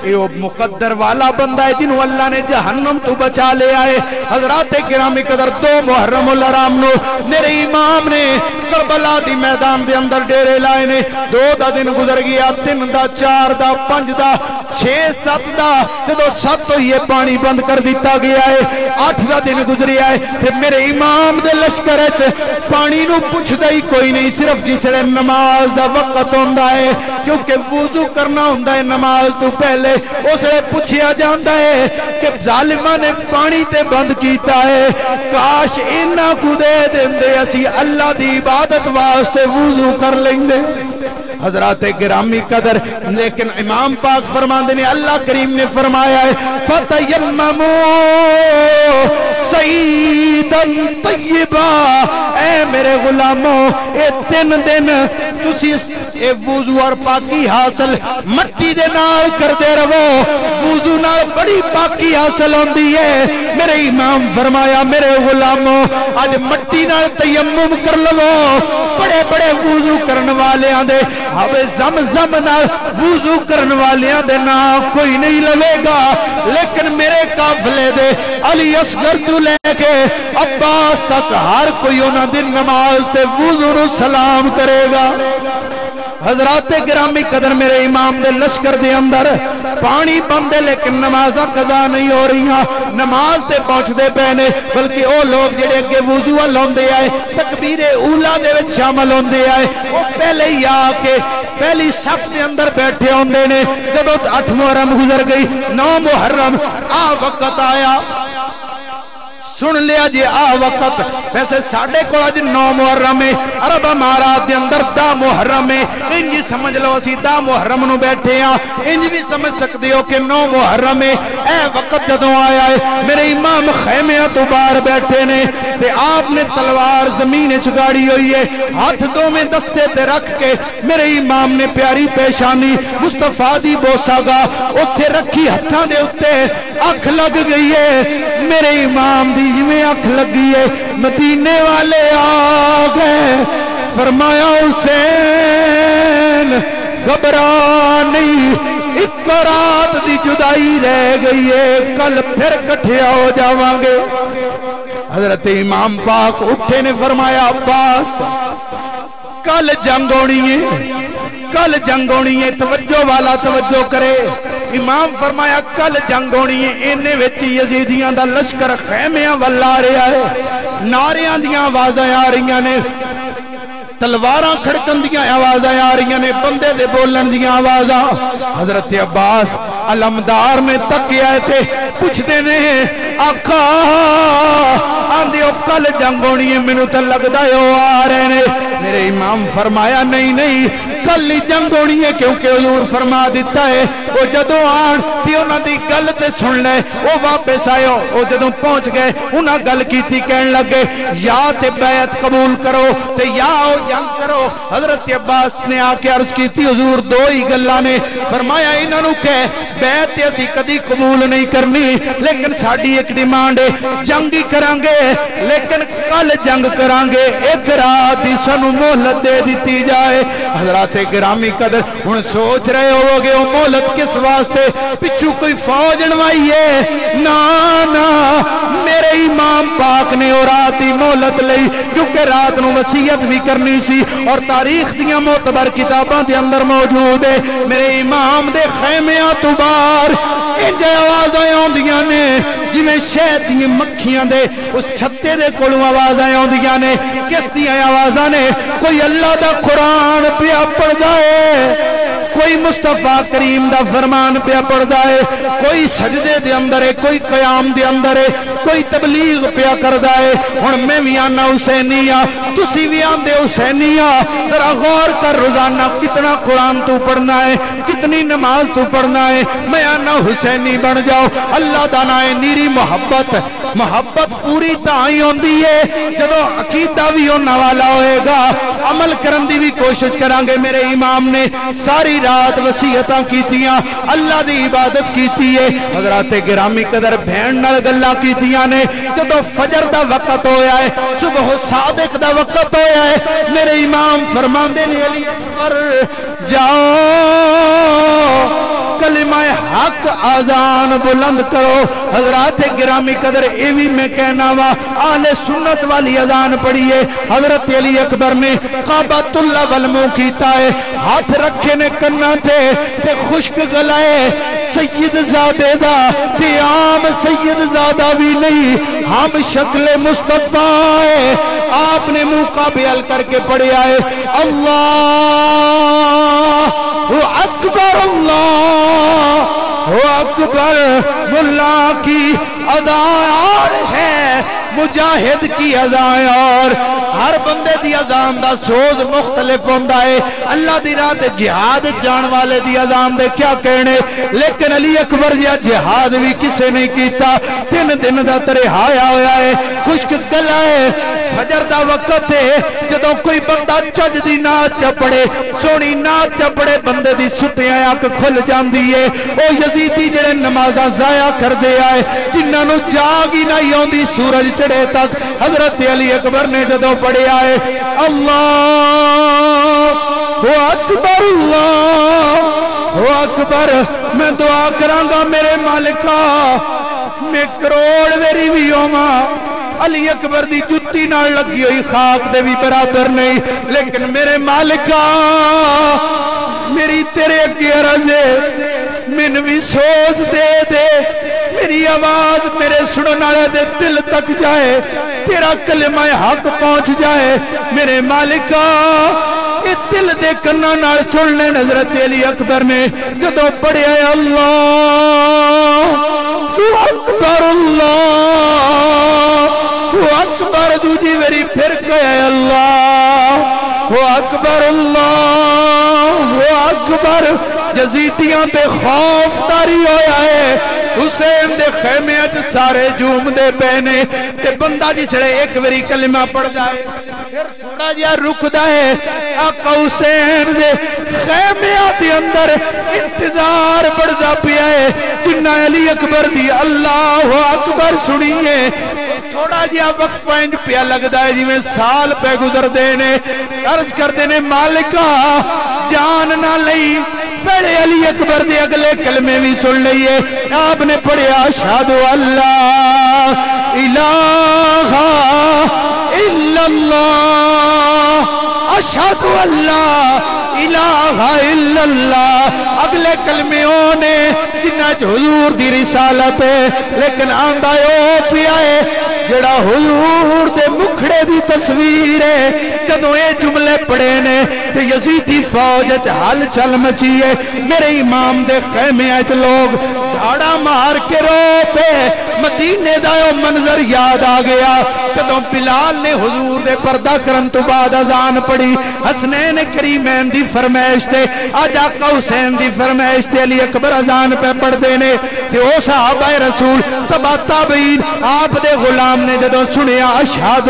یہ مقدر والا بندہ ہے جنہوں اللہ نے جہنم تو بچا لے آئے. حضرات گرامی قدر 2 محرم الحرام نو میرے امام نے کربلا دی میدان دے اندر ڈیرے لائے نے. 2 دا دن گزر گیا, 3 دا, 4 دا, 5 دا, 6, 7 دا. جدو 7 ہوئی ہے پانی بند کر دیتا گیا ہے. 8 دا دن گزریا ہے. پھر میرے امام دے لشکر پانی نو پوچھ دائی کوئی نہیں, صرف جسے نماز دا وقت ہوندہ ہے کیونکہ وضو کرنا ہوندہ ہے نماز تو پہلے. اس لئے پوچھیا جاندہ ہے کہ ظالمہ نے پانی تے بند کیتا ہے, کاش انہا کو دے دے اسی اللہ دی عبادت واسطے وضو کر لیں دے. حضرات گرامی قدر لیکن امام پاک فرماندے نے اللہ کریم نے فرمایا ہے فَتَيَمَّمُوا سَعِيدًا طَيِّبًا. اے میرے غلاموں اے 3 دن تسی اے وضو اور پاکی حاصل مٹی دے نال کر دے رہو. وضو نال بڑی پاکی حاصل ہوندی ہے. میرے امام فرمایا میرے غلاموں آج مٹی نال تیمم کر لو. بڑے بڑے وضو کرن والے آندے اب زمزم نال وضو کرن والے آندے نا کوئی نہیں لوے گا, لیکن میرے قافلے دے علی اصغر تو لے کے عباس تک ہر کوئی انہاں دن نماز تے وضو نو سلام کرے گا. حضرات گرامی قدر میرے امام دے لشکر دے اندر پانی بندے لیکن نمازاں قضا نہیں ہو رہی ہیں. نماز تے پہنچ دے پہنے بلکہ او لوگ جڑے اگے وضو لوندے آئے تکبیر اولا دے وچ شامل ہوندے آئے وہ پہلے ہی آ کے پہلی صف دے اندر بیٹھے ہوندے نے. جب 8 محرم گزر گئی 9 محرم آ وقت آیا سن لیا جی آ وقت. ویسے ساڑھے کو آج 9 محرم ہے عرب امارات دے اندر 10 محرم ہے. انجی سمجھ لو اسی 10 محرم نو بیٹھے ہیں, انج بھی سمجھ سکتے ہو کہ 9 محرم ہے. اے وقت جدوں آیا ہے میرے امام خیمہ تو باہر بیٹھے نے تے آپ نے تلوار زمین چگاڑی ہوئی ہے, ہاتھ 2 میں دستے تے رکھ کے میرے امام نے پیاری پیشانی مصطفیٰ دی بوسا گا اتھے رکھی ہتھاں دے اتے. اکھ لگ گئی ہے میرے امام دی میں اکھ لگی ہے. مدینے والے آ گئے فرمایا حسین گھبرا نہیں, ایک رات دی جدائی رہ گئی ہے, کل پھر کٹھیا ہو جاواں گے. حضرت امام پاک اٹھے نے فرمایا عباس کل جنگ ہونی ہے, کل جنگ ہونی ہے, توجہ والا توجہ کرے. امام فرمایا کل جنگ ہونی ہے. انہیں وچ یزیدیاں دا لشکر خیمیاں والا آ رہا ہے, ناریاں دیاں آوازیں آ رہی نے, تلواراں کھڑکن دیاں آوازیں آ رہی نے, بندے دے بولن دیاں آوازاں. حضرت عباس علمدار میں تک آئے تھے پوچھتے نے آقا آندے او کل جنگ ہونی ہے, میں نو تے لگدا ہے او آ رہے نے. میرے امام فرمایا نہیں نہیں کل ہی جنگ ہونی ہے کیونکہ حضور فرما دیتا ہے وہ جدوں آن تے انہاں دی گل تے سن لے. وہ واپس آئے وہ جدوں پہنچ گئے انہاں گل کیتی کہن لگے یا تے بیعت قبول کرو تے یا او جنگ کرو. حضرت عباس نے آ کے عرض کیتی حضور 2 ہی گلاں نے. فرمایا انہاں نوں کہ بیعت اسی کدی قبول نہیں کرنی لیکن ساڈی ایک ڈیمانڈ ہے جنگ ہی کران گے لیکن کل جنگ کران گے, ایک رات دی سانوں مہلت دے دیتی جائے. حضرات گرامی قدر ہن سوچ رہے ہو گے او مہلت کس واسطے پچھو کوئی فوج نوائی ہے؟ نا نا میرے امام پاک نے او رات دی مہلت لئی کیونکہ رات نو وصیت بھی کرنی سی اور تاریخ دیاں معتبر کتاباں دے اندر موجود ہے. میرے امام دے خیمیاں تو باہر انج آوازیں آوندیاں نے جویں شہد دی مکھیاں دے اس چھتے دے کولوں آوازیں آوندیاں نے. کس دی آوازاں نے؟ کوئی اللہ دا قرآن پیا پڑھدا ہے, کوئی مصطفیٰ کریم دا فرمان پہ پڑھدا ہے، کوئی سجدے دے اندر ہے، کوئی قیام دے اندر ہے، کوئی تبلیغ پہ کردا ہے۔ ہن میں بھی آنا حسینیہ، تسی بھی آندے حسینیہ، ذرا غور کر روزانہ کتنا قرآن تو پڑھنا ہے، کتنی نماز تو پڑھنا ہے۔ میں آنا حسینی بن جاؤ، اللہ دانا ہے نیری محبت پوری تائی ہوندی ہے جدو عقیدہ بھی ہونا والا ہوئے گا، عمل کرن دی بھی کوشش کرانگے۔ میرے امام نے ساری رات وصیتاں کیتیاں، اللہ دی عبادت کیتی ہے، حضرات گرامی قدر بہن نال گلاں کیتیاں نے۔ جدو فجر دا وقت ہویا ہے، صبح صادق دا وقت ہویا ہے، میرے امام فرماندے نے علی اکبر جاؤ کلمہ حق آذان بلند کرو۔ حضرات گرامی قدر ایوی میں کہنا وا آل سنت والی آذان پڑھیے۔ حضرت علی اکبر نے قابت اللہ والمو کیتا ہے، ہاتھ رکھے نے کنہ تھے تے خشک گلائے سید زادے دا تے عام سید زادہ بھی نہیں، ہم شکل مصطفیٰ ہے۔ آپ نے مقابل کر کے پڑھے آئے اللہ اکبر اللہ اکبر، ملا کی اذان اور ہے مجاہد کی اذان، اور ہر بندے دی اذان دا سوز مختلف ہوندہ ہے۔ اللہ دی راہ تے جہاد جان والے دی اذان دے کیا کہنے، لیکن علی اکبر یا جہاد بھی کسے نہیں کیتا۔ 3 دن دا ترہایا ہویا ہے، خشک گلا ہے، فجر دا وقت ہے، جدوں کوئی بندہ چج دی نات چپڑے، سونی نات چپڑے، بندے دی ستیاں آنکھ کھل جاندی ہے۔ او یزیدی جڑے نمازاں ضائع کر دے آئے، جنہاں نو جاگ ہی نہیں ہوندی سورج چڑھے تک، حضرت علی اکبر نے جدوں پڑھے آئے اللہ اکبر، میں دعا کرانگا میرے مالکا میں کروڑ ویری بھی ہوما، علی اکبر دی جتی نہ لگی ہوئی خاک دے بھی برابر نہیں، لیکن میرے مالکا میری تیرے اگے عرض ہے، من بھی سوز دے دے، میری آواز میرے سننے دے دل تک جائے، تیرا کلمہ حق پہنچ جائے۔ میرے مالکا یہ دل دے کنہ نال سن لے۔ حضرت علی اکبر نے جدو پڑھے اللہ اکبر اللہ اکبر، دوجی میری پھر کہے اللہ اکبر اللہ اکبر، یزیدیاں تے خوف داری ہویا ہے۔ حسین دے خیمیت سارے جوم دے پہنے تے بندہ جسڑے ایک وری کلمہ پڑھ جائے پھر تھوڑا جیا رک دائے، آقا حسین دے خیمیت دے اندر انتظار بڑھدا پیا ہے، جنہ علی اکبر دی اللہ اکبر سنیے، تھوڑا جیا وقفہ انج پیا لگدا ہے جی میں سال پہ گزر دینے، عرض کر دینے مالکہ جان نہ لئی، پہلے علی اکبر دے اگلے کلمے بھی سن لئیے۔ آپ نے پڑھے اشہد اللہ الہ الا اللہ، اشہد اللہ الہ الا اللہ، اگلے کلمیوں نے جنہ حضور دی رسالت ہے، لیکن آندہ او پیا ہے جڑا حضور دے مکھڑے دی تصویر ہے۔ جدوں اے جملے پڑھے نے تو یزیدی فوج حل چل مچیے، میرے امام دے خیمے اچ لوگ دھاڑا مار کے رو پہ، مدینے دا او منظر یاد آ گیا جدوں بلال نے حضور دے پردہ کرن تو بعد اذان پڑھی، حسنین کریمین دی فرمائش تے آج آقا حسین دی فرمائش تے علی اکبر اذان پہ پڑھ دینے تے او صحابہ رسول سبا تابعین آپ دے غلام نے جدوں سنیا اشہد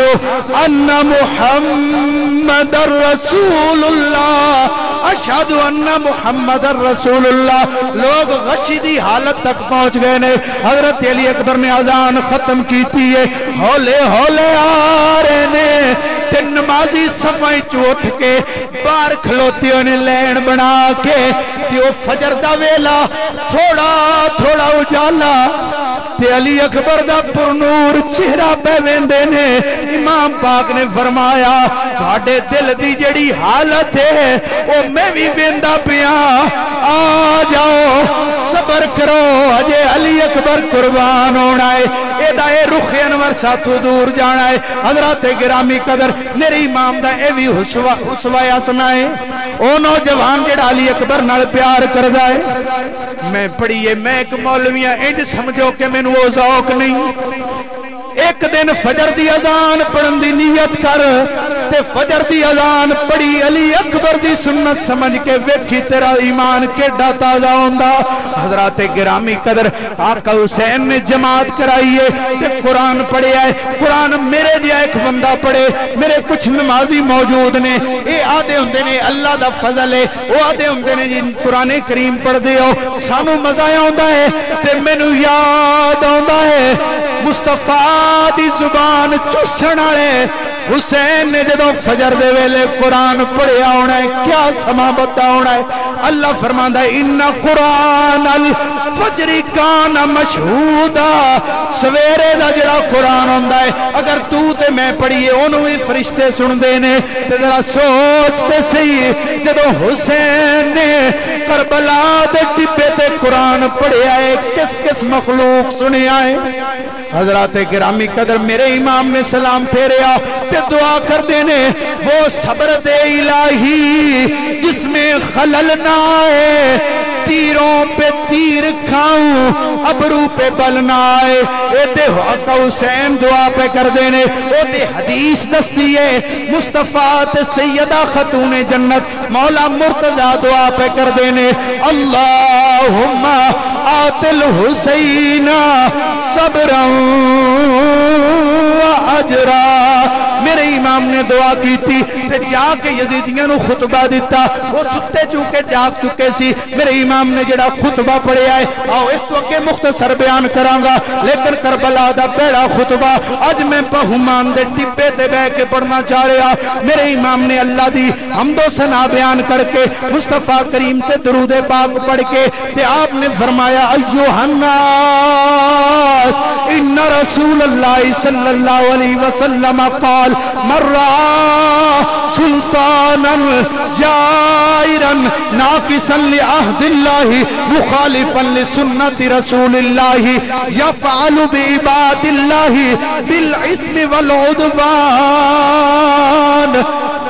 ان محمد رسول اللہ، اشہد ان محمد رسول اللہ، لوگ غشی دی حالت تک پہنچ گئے نے۔ حضرت علی اکبر نے اذان ختم کیتی ہے، ہولے ہولے آ رہے نے تے نمازی صفائی چوٹ کے بار کھلوتی انہیں لین بنا کے تے وہ فجر دا ویلا تھوڑا تھوڑا اجالا تے علی اکبر دا پرنور چہرہ پہ ویندے نے امام پاک نے فرمایا تھاڑے دل دی جڑی حالت ہے وہ میں بھی ویندا پیاں آ جاؤ صبر کرو اجے علی اکبر قربان ہونا ہے اے رخ انور ساتھو دور جانا ہے حضرات گرامی قدر میرے امام دا اے بھی حسوہ حسنہ ہے او نوجوان جڑا علی اکبر نال پیار کردا ہے میں پڑھیے میں ایک مولویاں انج سمجھو کہ میں وہ ذوق نہیں ایک دن فجر دی اذان پڑھن دی نیت کر تے فجر دی اذان پڑھی علی اکبر دی سنت سمجھ کے ویکھی تیرا ایمان کیڈا تازہ ہوندا حضرات گرامی قدر آقا حسین نے جماعت کرائی ہے تے قرآن پڑھیا ہے قرآن میرے دیا ایک بندہ پڑھے میرے کچھ نمازی موجود نے اے آدھے ہوندے نے اللہ دا فضل ہے وہ آدھے ہوندے نے جن قرآن کریم پڑھ دے ہو سانو مزہ ہوندا ہے تے مینوں یاد ہوندا ہے مصطفیٰ دی زبان چوسن والے حسین نے جدوں فجر دے ویلے قرآن پڑھیا ہونا ہے کیا سما بتا ہونا ہے اللہ فرماندا ہے ان قرآن الفجر کان مشہودا سویرے دا جڑا قرآن ہوندا ہے اگر تو تے میں پڑھیے اونوں ہی فرشتے سن دے نے تے ذرا سوچ تے صحیح جدوں حسین نے کربلا دے ٹپے تے قرآن پڑھیا ہے کس کس مخلوق سنیا ہے حضرات گرامی قدر میرے امام نے سلام پھیریا تے دعا کر دینے وہ صبر دے الہی جس میں خلل نہ آئے تیروں پہ تیر کھاؤں ابرو پہ بل نہ آئے اے دے آقا حسین دعا پہ کر دینے اے دے حدیث دستیے مصطفیٰ تے سیدہ خاتون جنت مولا مرتضی دعا پہ کر دینے اللہم آت الحسین صبرا و اجرا میرے امام نے دعا کی تھی تے جا کے یزیدیاں نو خطبہ دیتا وہ ستے چوکے جاگ چکے سی میرے امام نے جڑا خطبہ پڑھیا ہے آؤ اس تو کے مختصر بیان کرانگا لیکن کربلا دا پہلا خطبہ آج میں پہمان دے ٹپے تے بے کے پڑھنا چاہ رہا میرے امام نے اللہ دی حمد و ثنا بیان کر کے مصطفیٰ کریم تے درود پاک پڑھ کے تے آپ نے فرمایا ایوہ الناس ان رسول اللہ صلی اللہ علیہ وسلم قال مرہ سلطانا جائرا ناقصا لعہد اللہ مخالفا لسنت رسول اللہ یفعل بعباد اللہ بالعصم والعدوان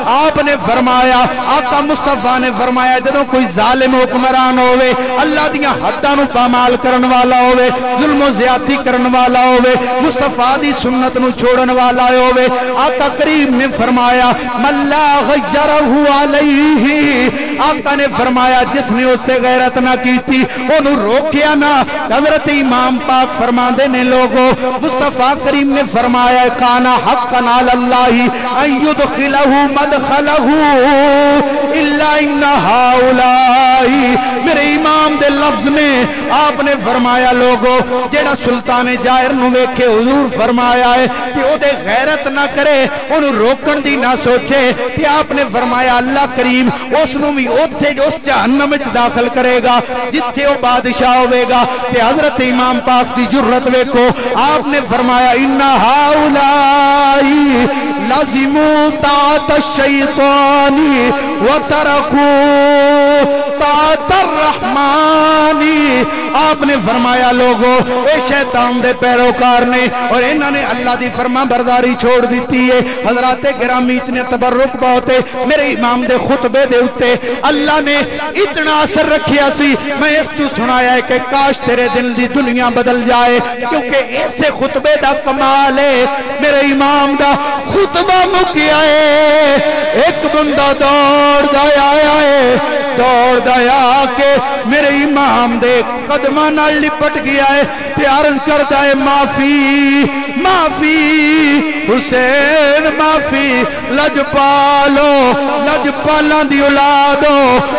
آپ نے فرمایا آقا مصطفیٰ نے فرمایا جدوں کوئی ظالم حکمران ہوئے اللہ دیاں حداں نو پامال کرن والا ہوئے ظلم و زیادتی کرن والا ہوئے مصطفیٰ دی سنت نو چھوڑن والا ہوئے آقا کریم نے فرمایا من لا غیرہ علیہ آقا نے فرمایا جس نے اس سے غیرت نہ کی تھی انہوں روکیا نہ حضرت امام پاک فرما دینے لوگوں مصطفیٰ کریم نے فرمایا کانا حقا علی اللہ ان یدخلہ مدخلہ الا ان ہاولائی میرے امام دے لفظ میں آپ نے فرمایا لوگوں جیڑا سلطان جائر نو ویکھے حضور فرمایا ہے کہ او دے غیرت نہ کرے انہوں روکن دی نہ سوچے کہ آپ نے فرمایا اللہ کریم اس نو بھی اوتھے جو اس جہنم وچ داخل کرے گا جتھے وہ بادشاہ ہوئے گا کہ حضرت امام پاک دی جرت ویکھو آپ نے فرمایا ان ہاولائی لازموا طاعت الشیطانی وترکوا طاعت الرحمانی آپ نے فرمایا لوگوں اے شیطان دے پیروکار نے اور انہوں نے اللہ دی فرما برداری چھوڑ دیتی ہے حضرات گرامی اتنے تبرک بہت ہے میرے امام دے خطبے دے اتے اللہ نے اتنا اثر رکھیا سی میں اس تو سنایا ہے کہ کاش تیرے دل دی دنیا بدل جائے کیونکہ ایسے خطبے دا کمال ہے میرے امام دا خطبہ مکیا ہے ایک بندہ دوڑ دایا ہے دوڑ دایا کہ میرے امام دے قدمہ نہ لپٹ گیا ہے تے عرض کرتا ہے معافی معافی حسین معافی لجپالو لجپالان دی اولادو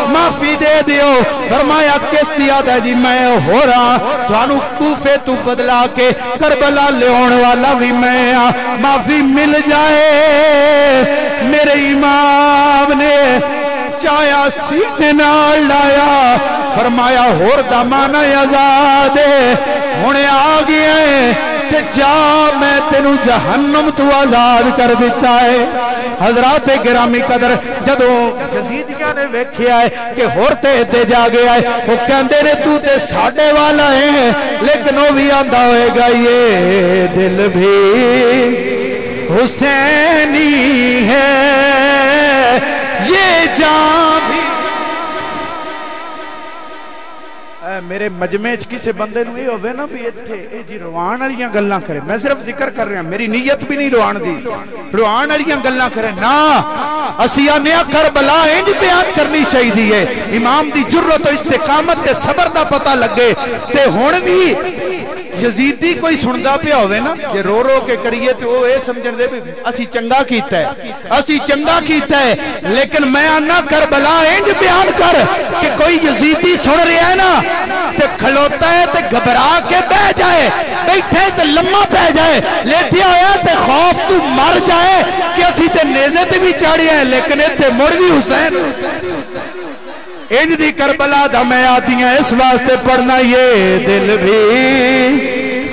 معافی دے دیو فرمایا کس دیا دا جی میں ہو رہا توانو کوفے تو بدلا کے کربلا لے ہونے والا بھی میں معافی مل جائے میرے امام نے چایا سینے نال لایا فرمایا ہور دمانا آزاد ہونے آ گیا ہے تے جا میں تینو جہنم تو آزاد کر دیتا ہے۔ حضرات گرامی قدر جدو یزیدیاں نے ویکھیا ہے کہ ہورتے تے جا گیا ہے، وہ کہندے نے تو تے ساڈے والا ہے، لیکن وہ بھی آندا ہوئے گا یہ دل بھی حسینی ہے، یہ جان بھی۔ میرے مجمع کسی بندے نو یہ ہوئے نا بھی اے جی روان والیاں گلاں کرے، میں صرف ذکر کر رہا ہوں، میری نیت بھی نہیں روان دی، روان والیاں گلاں کرے نا، اسی آنے کربلا انج بیان کرنی چاہیے دیئے، امام دی جرت و استقامت تے صبر دا پتہ لگے تے ہون بھی یزیدی کوئی سندہ پہ ہوئے نا کہ رو رو کے کریے تو وہ اے سمجھن دے بھی اسی چنگا کیتا ہے، اسی چنگا کیتا ہے، لیکن میں آنا کربلا انج بیان کر کہ کوئی یزیدی سن رہا ہے نا تے کھلوتا ہے تے گھبرا کے بہ جائے، بیٹھے تے لمحہ پہ جائے، لیٹیا ہویا تے خوف تو مر جائے کہ اسی تے نیزے تے بھی چاڑی ہے، لیکن تے مڑ بھی حسین انج دی کربلا دا میں آتی ہیں، اس واسطے پڑھنا یہ دل بھی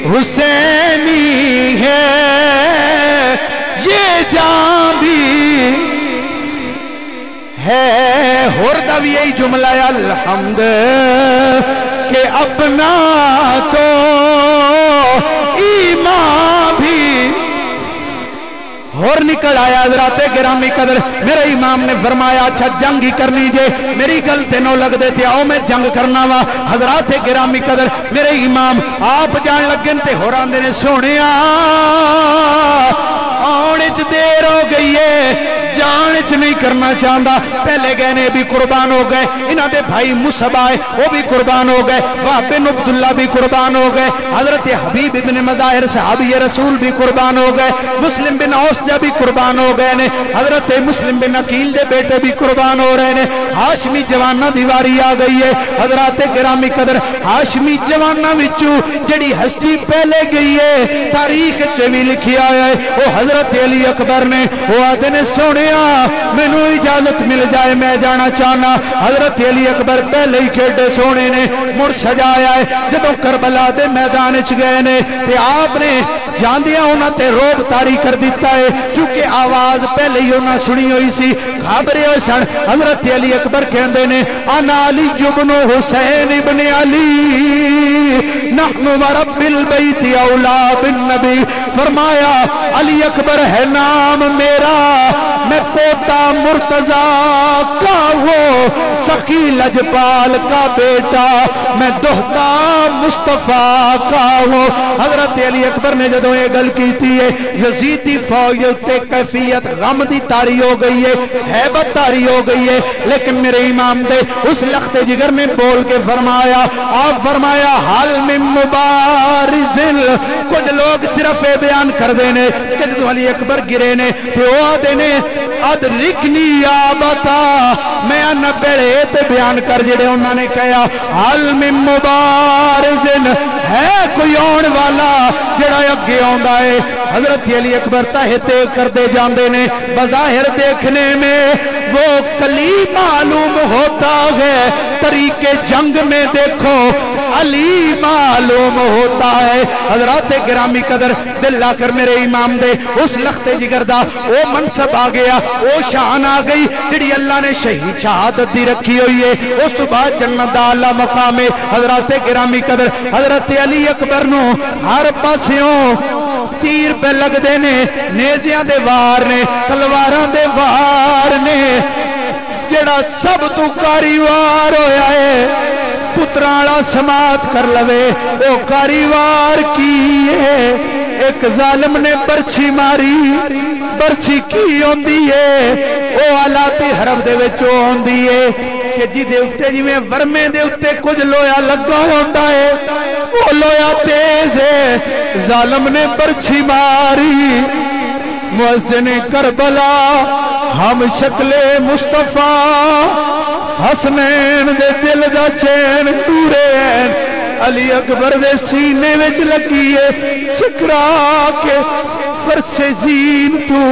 حسینی ہے، یہ جان بھی ہے۔ ہوردہ بھی یہی جملہ ہے الحمد کہ اپنا تو ایمان بھی اور نکل آیا۔ حضرات گرامی قدر میرے امام نے فرمایا اچھا جنگ ہی کرنی جے، میری گل تینوں لگ دے تھے آؤ میں جنگ کرنا وا۔ حضرات گرامی قدر میرے امام آپ جان لگن تے ہو رہا نے سونے آنے چ دیر ہو گئی ہے، جان چ نہیں کرنا چاہتا، پہلے گئے نے بھی قربان ہو گئے، انہاں دے بھائی مصعب آئے وہ بھی قربان ہو گئے، وہب بن عبداللہ بھی قربان ہو گئے، حضرت حبیب بن مظاہر صحابی رسول بھی قربان ہو گئے، مسلم بن اوس بھی قربان ہو گئے نے، حضرت مسلم بن عقیل دے بیٹے بھی قربان ہو رہے نے، ہاشمی جوانہ دیواری آ گئی ہے۔ حضرات گرامی قدر ہاشمی جوانہ وچوں جڑی ہستی پہلے گئی ہے تاریخ چوی لکھی آیا ہے، وہ حضرت علی اکبر نے، وہ آدھے نے سونیا میں نو اجازت مل جائے میں جانا چاہنا۔ حضرت علی اکبر پہلے ہی کھیڑے سونے نے مڑ سجایا ہے، جدوں کربلا دے میدان چ گئے نے تے آپ نے جاندیاں انہاں تے روب تاری کر دیتا ہے، چونکہ آواز پہلے ہی انہاں سنی ہوئی سی، گھابرے ہوئے سن۔ حضرت علی اکبر کہندے نے انا علی ابن حسین ابن علی نحن ورب البیت اولا بالنبی، فرمایا علی اکبر ہے نام میرا، میں پوتا مرتضیٰ کا ہوں، سخی لجپال کا بیٹا، میں دہتا مصطفیٰ کا ہوں۔ حضرت علی اکبر نے جدوں یہ گل کیتی ہے، یزیدی فوج تے کیفیت غم دی تاری ہو گئی ہے، ہیبت تاری ہو گئی ہے، لیکن میرے امام دے اس لخت جگر میں بول کے فرمایا، آپ فرمایا حال من مبارزل، کچھ لوگ صرف اے بیان کر دینے کہ جدو علی اکبر گرے نے تو آدھے نے ادرکنی یا بتا، میں انہ بیڑے تے بیان کر جڑے انہوں نے کہا حال من مبارزل، ہے کوئی آن والا جڑا اگے آندا ہے۔ حضرت علی اکبر تہتے کر دے جاندے نے، بظاہر دیکھنے میں وہ کلی معلوم ہوتا ہے، طریقے جنگ میں دیکھو علی معلوم ہوتا ہے۔ حضرات گرامی قدر دل لا کر میرے امام دے اس لخت جگر دا وہ منصب آ گیا، وہ شان آ گئی جڑی اللہ نے شہید شہادت دی رکھی ہوئی ہے، اس تو بعد جنت دا اعلیٰ مقام ہے۔ حضرات گرامی قدر حضرت علی اکبر نو ہر پاسیوں تیر پہ لگ دینے، نیزیاں دے وار نے، تلواراں دے وار نے، جڑا سب تو کاریوار ہویا ہے پترالا سماعت کر لوے، وہ کاریوار کی ہے۔ ایک ظالم نے برچھی ماری، برچھی کی ہوندی ہے، وہ آلاتی حرف دے وچوں ہوندی ہے کہ جی دے اتے جی میں ورمے دے اتے کچھ لویا لگا ہوندہ ہے، وہ لویا تیز ہے، ظالم نے برچھی ماری، مؤذن کربلا ہم شکل مصطفیٰ، حسنین دے دل دا چین دورین، علی اکبر دے سینے وچ لگیے چکرا کے فرش زین تو،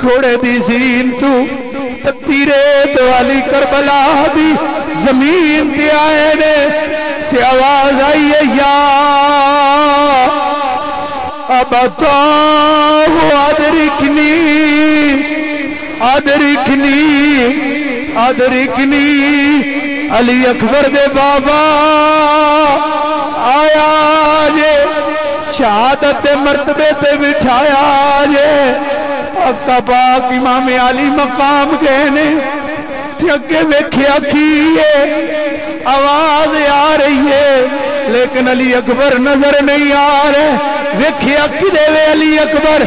کھوڑے دی زین تو، تیرے تو علی کربلا دی زمین تے آئے نے، تے آواز آئی ہے یا ابتا ادرکنی ادرکنی ادرکنی علی اکبر دے بابا آیا جے شہادت مرتبے تے بٹھایا جے آقا پاک امام علی مقام کہنے تے اگے ویکھیا کیے آواز آ رہی ہے لیکن علی اکبر نظر نہیں آ رہے ویکھیا کدے وے علی اکبر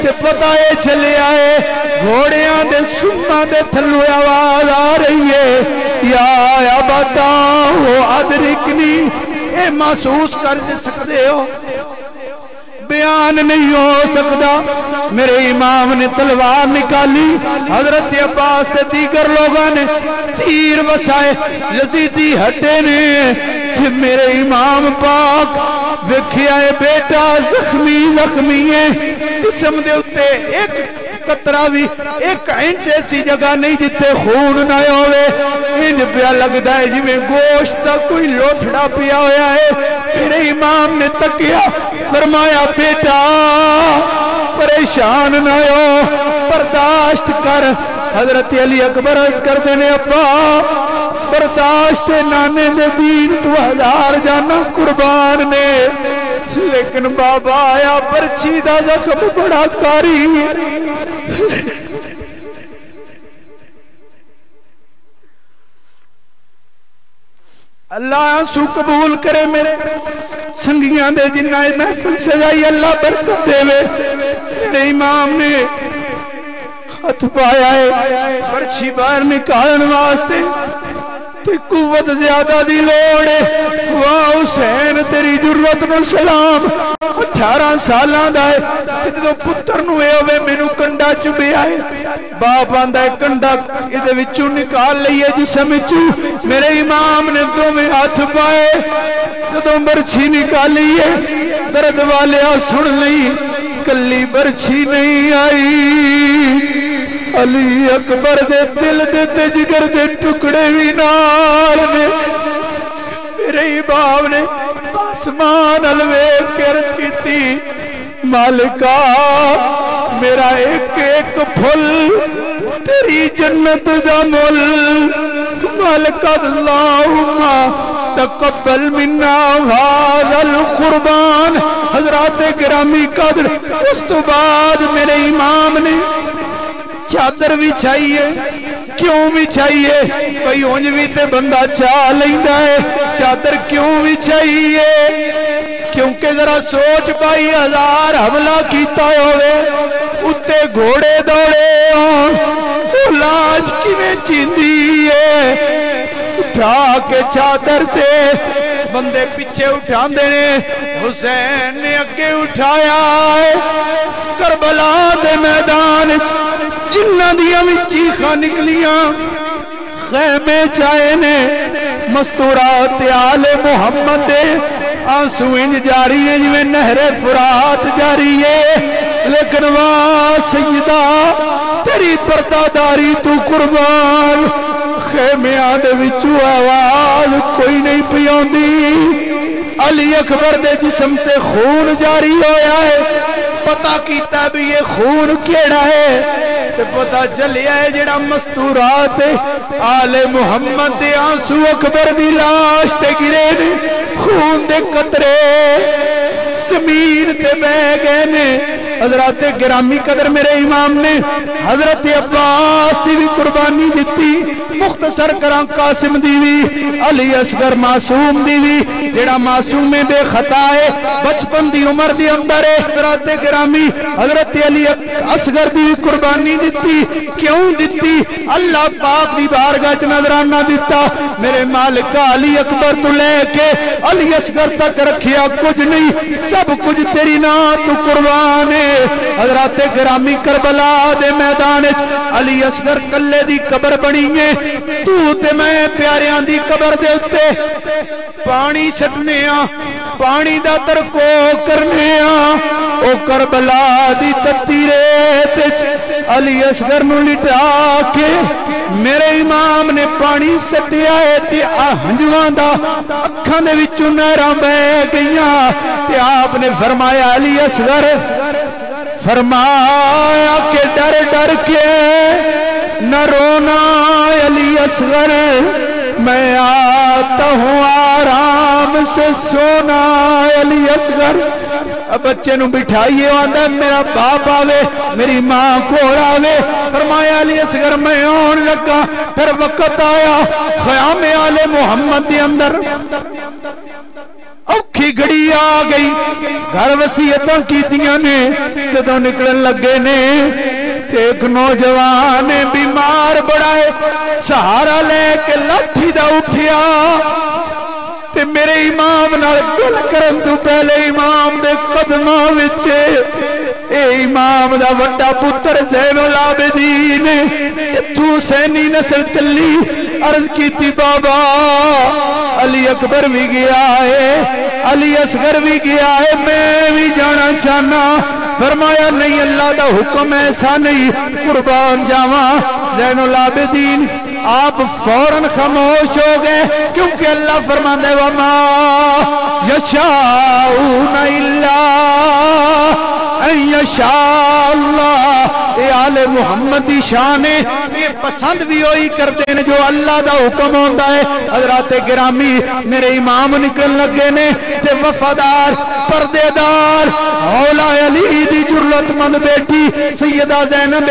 تے پتہ اے چلے آئے گھوڑیاں دے سماں دے تھلو آواز آ رہی ہے یا بتاؤ ادرکنی اے محسوس کر سکتے ہو بیان نہیں ہو سکتا میرے امام نے تلوار نکالی حضرت عباس تے دیگر لوگاں نے تیر وسائے یزیدی ہٹے نے میرے امام پاک ویکھیا اے بیٹا زخمی ہے جسم دے اتے ایک قطرہ بھی ایک انچ ایسی جگہ نہیں جتے خون نہ ہوئے انج پیا لگتا ہے جی میں گوشت دا کوئی لوتھڑا پیا ہویا ہے میرے امام نے تکیا فرمایا بیٹا پریشان نہ ہو برداشت کر حضرت علی اکبر عرض کرتے نے ابا برداشت نانے دے دین تو 1000 جانا قربان نے لیکن بابا آیا برچی دا زخم بڑا کاری اللہ آنسو قبول کرے میرے سنگیاں دے جنہ محفل سجائی اللہ برکت دے میرے امام نے ہاتھ پایا ہے برچی باہر نکالن واسطے تے قوت زیادہ دی لوڑے واہ حسین تیری جرت نو سلام 18 سالاں دا ہے جدوں پتر نو اے ہوے مینوں کنڈا چبے آئے باپ آندا ہے کنڈا ادے وچوں نکال لئیے جسم وچوں میرے امام نے دوویں ہاتھ پائے جدوں برچھی نکالی ہے درد والیا سن لئی کلی برچھی نہیں آئی علی اکبر دے دل دے تے جگر دے ٹکڑے بھی نال نے میرے باپ نے آسمان الوے کر کیتی مالکا میرا ایک ایک پھل تیری جنت دا مل مالکا اللہم تقبل منا هذا القربان حضرات گرامی قدر اس تو بعد میرے امام نے چادر بھی چاہیے کیوں بھی چاہیے کوئی اونج بھی تے بندہ چاہ لیندہ ہے چادر کیوں بھی چاہیے کیونکہ ذرا سوچ پائی 1000 حملہ کیتا ہوئے اتے گھوڑے دوڑے ہوں لاش کی میں چیندی ہے اٹھا کے چادر تے بندے پیچھے اٹھان دینے حسین نے اگے اٹھایا ہے کربلا دے میدان جنہ دیا میں چیخا نکلیاں خیمے چائے نے مستورات آل محمد دے آنسو انج جاری ہے جویں نہر فرات جاری ہے لیکن واہ سیدہ تیری پرداداری تو قربان خیمے آدھے وچو آواز کوئی نہیں پیوندی علی اکبر دے جسم سے خون جاری ہویا ہے پتہ کیتا بھی یہ خون کیڑا ہے تے پتہ چلیا ہے جڑا مستورات آل محمد دے آنسو اکبر دی لاش تے گرے نے خون دے قطرے زمین تے بہ گئے نے حضرات گرامی قدر میرے امام نے حضرت عباس دی بھی قربانی دیتی مختصر کران قاسم دی بھی علی اصغر معصوم دی بھی جڑا معصوم بے خطا ہے بچپن دی عمر دی اندر ہے حضرات گرامی حضرت علی اصغر دی بھی قربانی دیتی کیوں دیتی اللہ پاک دی بارگاہ چ نظرانہ دیتا میرے مالکا علی اکبر تو لے کے علی اصغر تک رکھیا کچھ نہیں سب کچھ تیری نا تو قربان ہے حضرات گرامی کربلا دے میدان علی اصغر کلے دی قبر بنی ہے تو تے میں پیاریاں دی قبر دے اتے پانی سٹنے پانی دا ترکو کرنے او کربلا دی تتی ریت علی اصغر نو لٹا کے میرے امام نے پانی سٹیا ہے تے ہنجواں دا اکھاں دے وچوں نہراں بہ گئیاں تے آپ نے فرمایا علی اصغر فرمایا کہ ڈر ڈر کے نہ رونا علی اصغر میں آتا ہوں آرام سے سونا علی اصغر بچے نو بٹھائیے آدھا میرا باپ آوے میری ماں کول آوے فرمایا علی اصغر میں آن لگا پھر وقت آیا خیام آل محمد دی اندر اوکھی گھڑی آ گئی گھر وصیتاں کیتیاں نے جدوں نکلن لگے نے ایک نوجوان بیمار بڑا ہے سہارا لے کے لاٹھی دا اٹھیا تے میرے امام نال گل کرن تو پہلے امام دے قدماں وچ اے امام دا وڈا پتر زین العابدین تو حسینی نسل چلی عرض کیتی بابا علی اکبر بھی گیا ہے علی اصغر بھی گیا ہے میں بھی جانا چاہنا فرمایا نہیں اللہ دا حکم ایسا نہیں قربان جاواں زین العابدین آپ فوراً خاموش ہو گئے کیونکہ اللہ فرماتا ہے وما یشاؤون الا ان یشاء اللہ اے آل محمد دی شان ہے یہ پسند بھی ہوئی کرتے ہیں جو اللہ دا حکم ہوتا ہے حضرات گرامی میرے امام نکلن لگے نے تے وفادار پردے دار مولا علی دی جرت مند بیٹی سیدہ زینب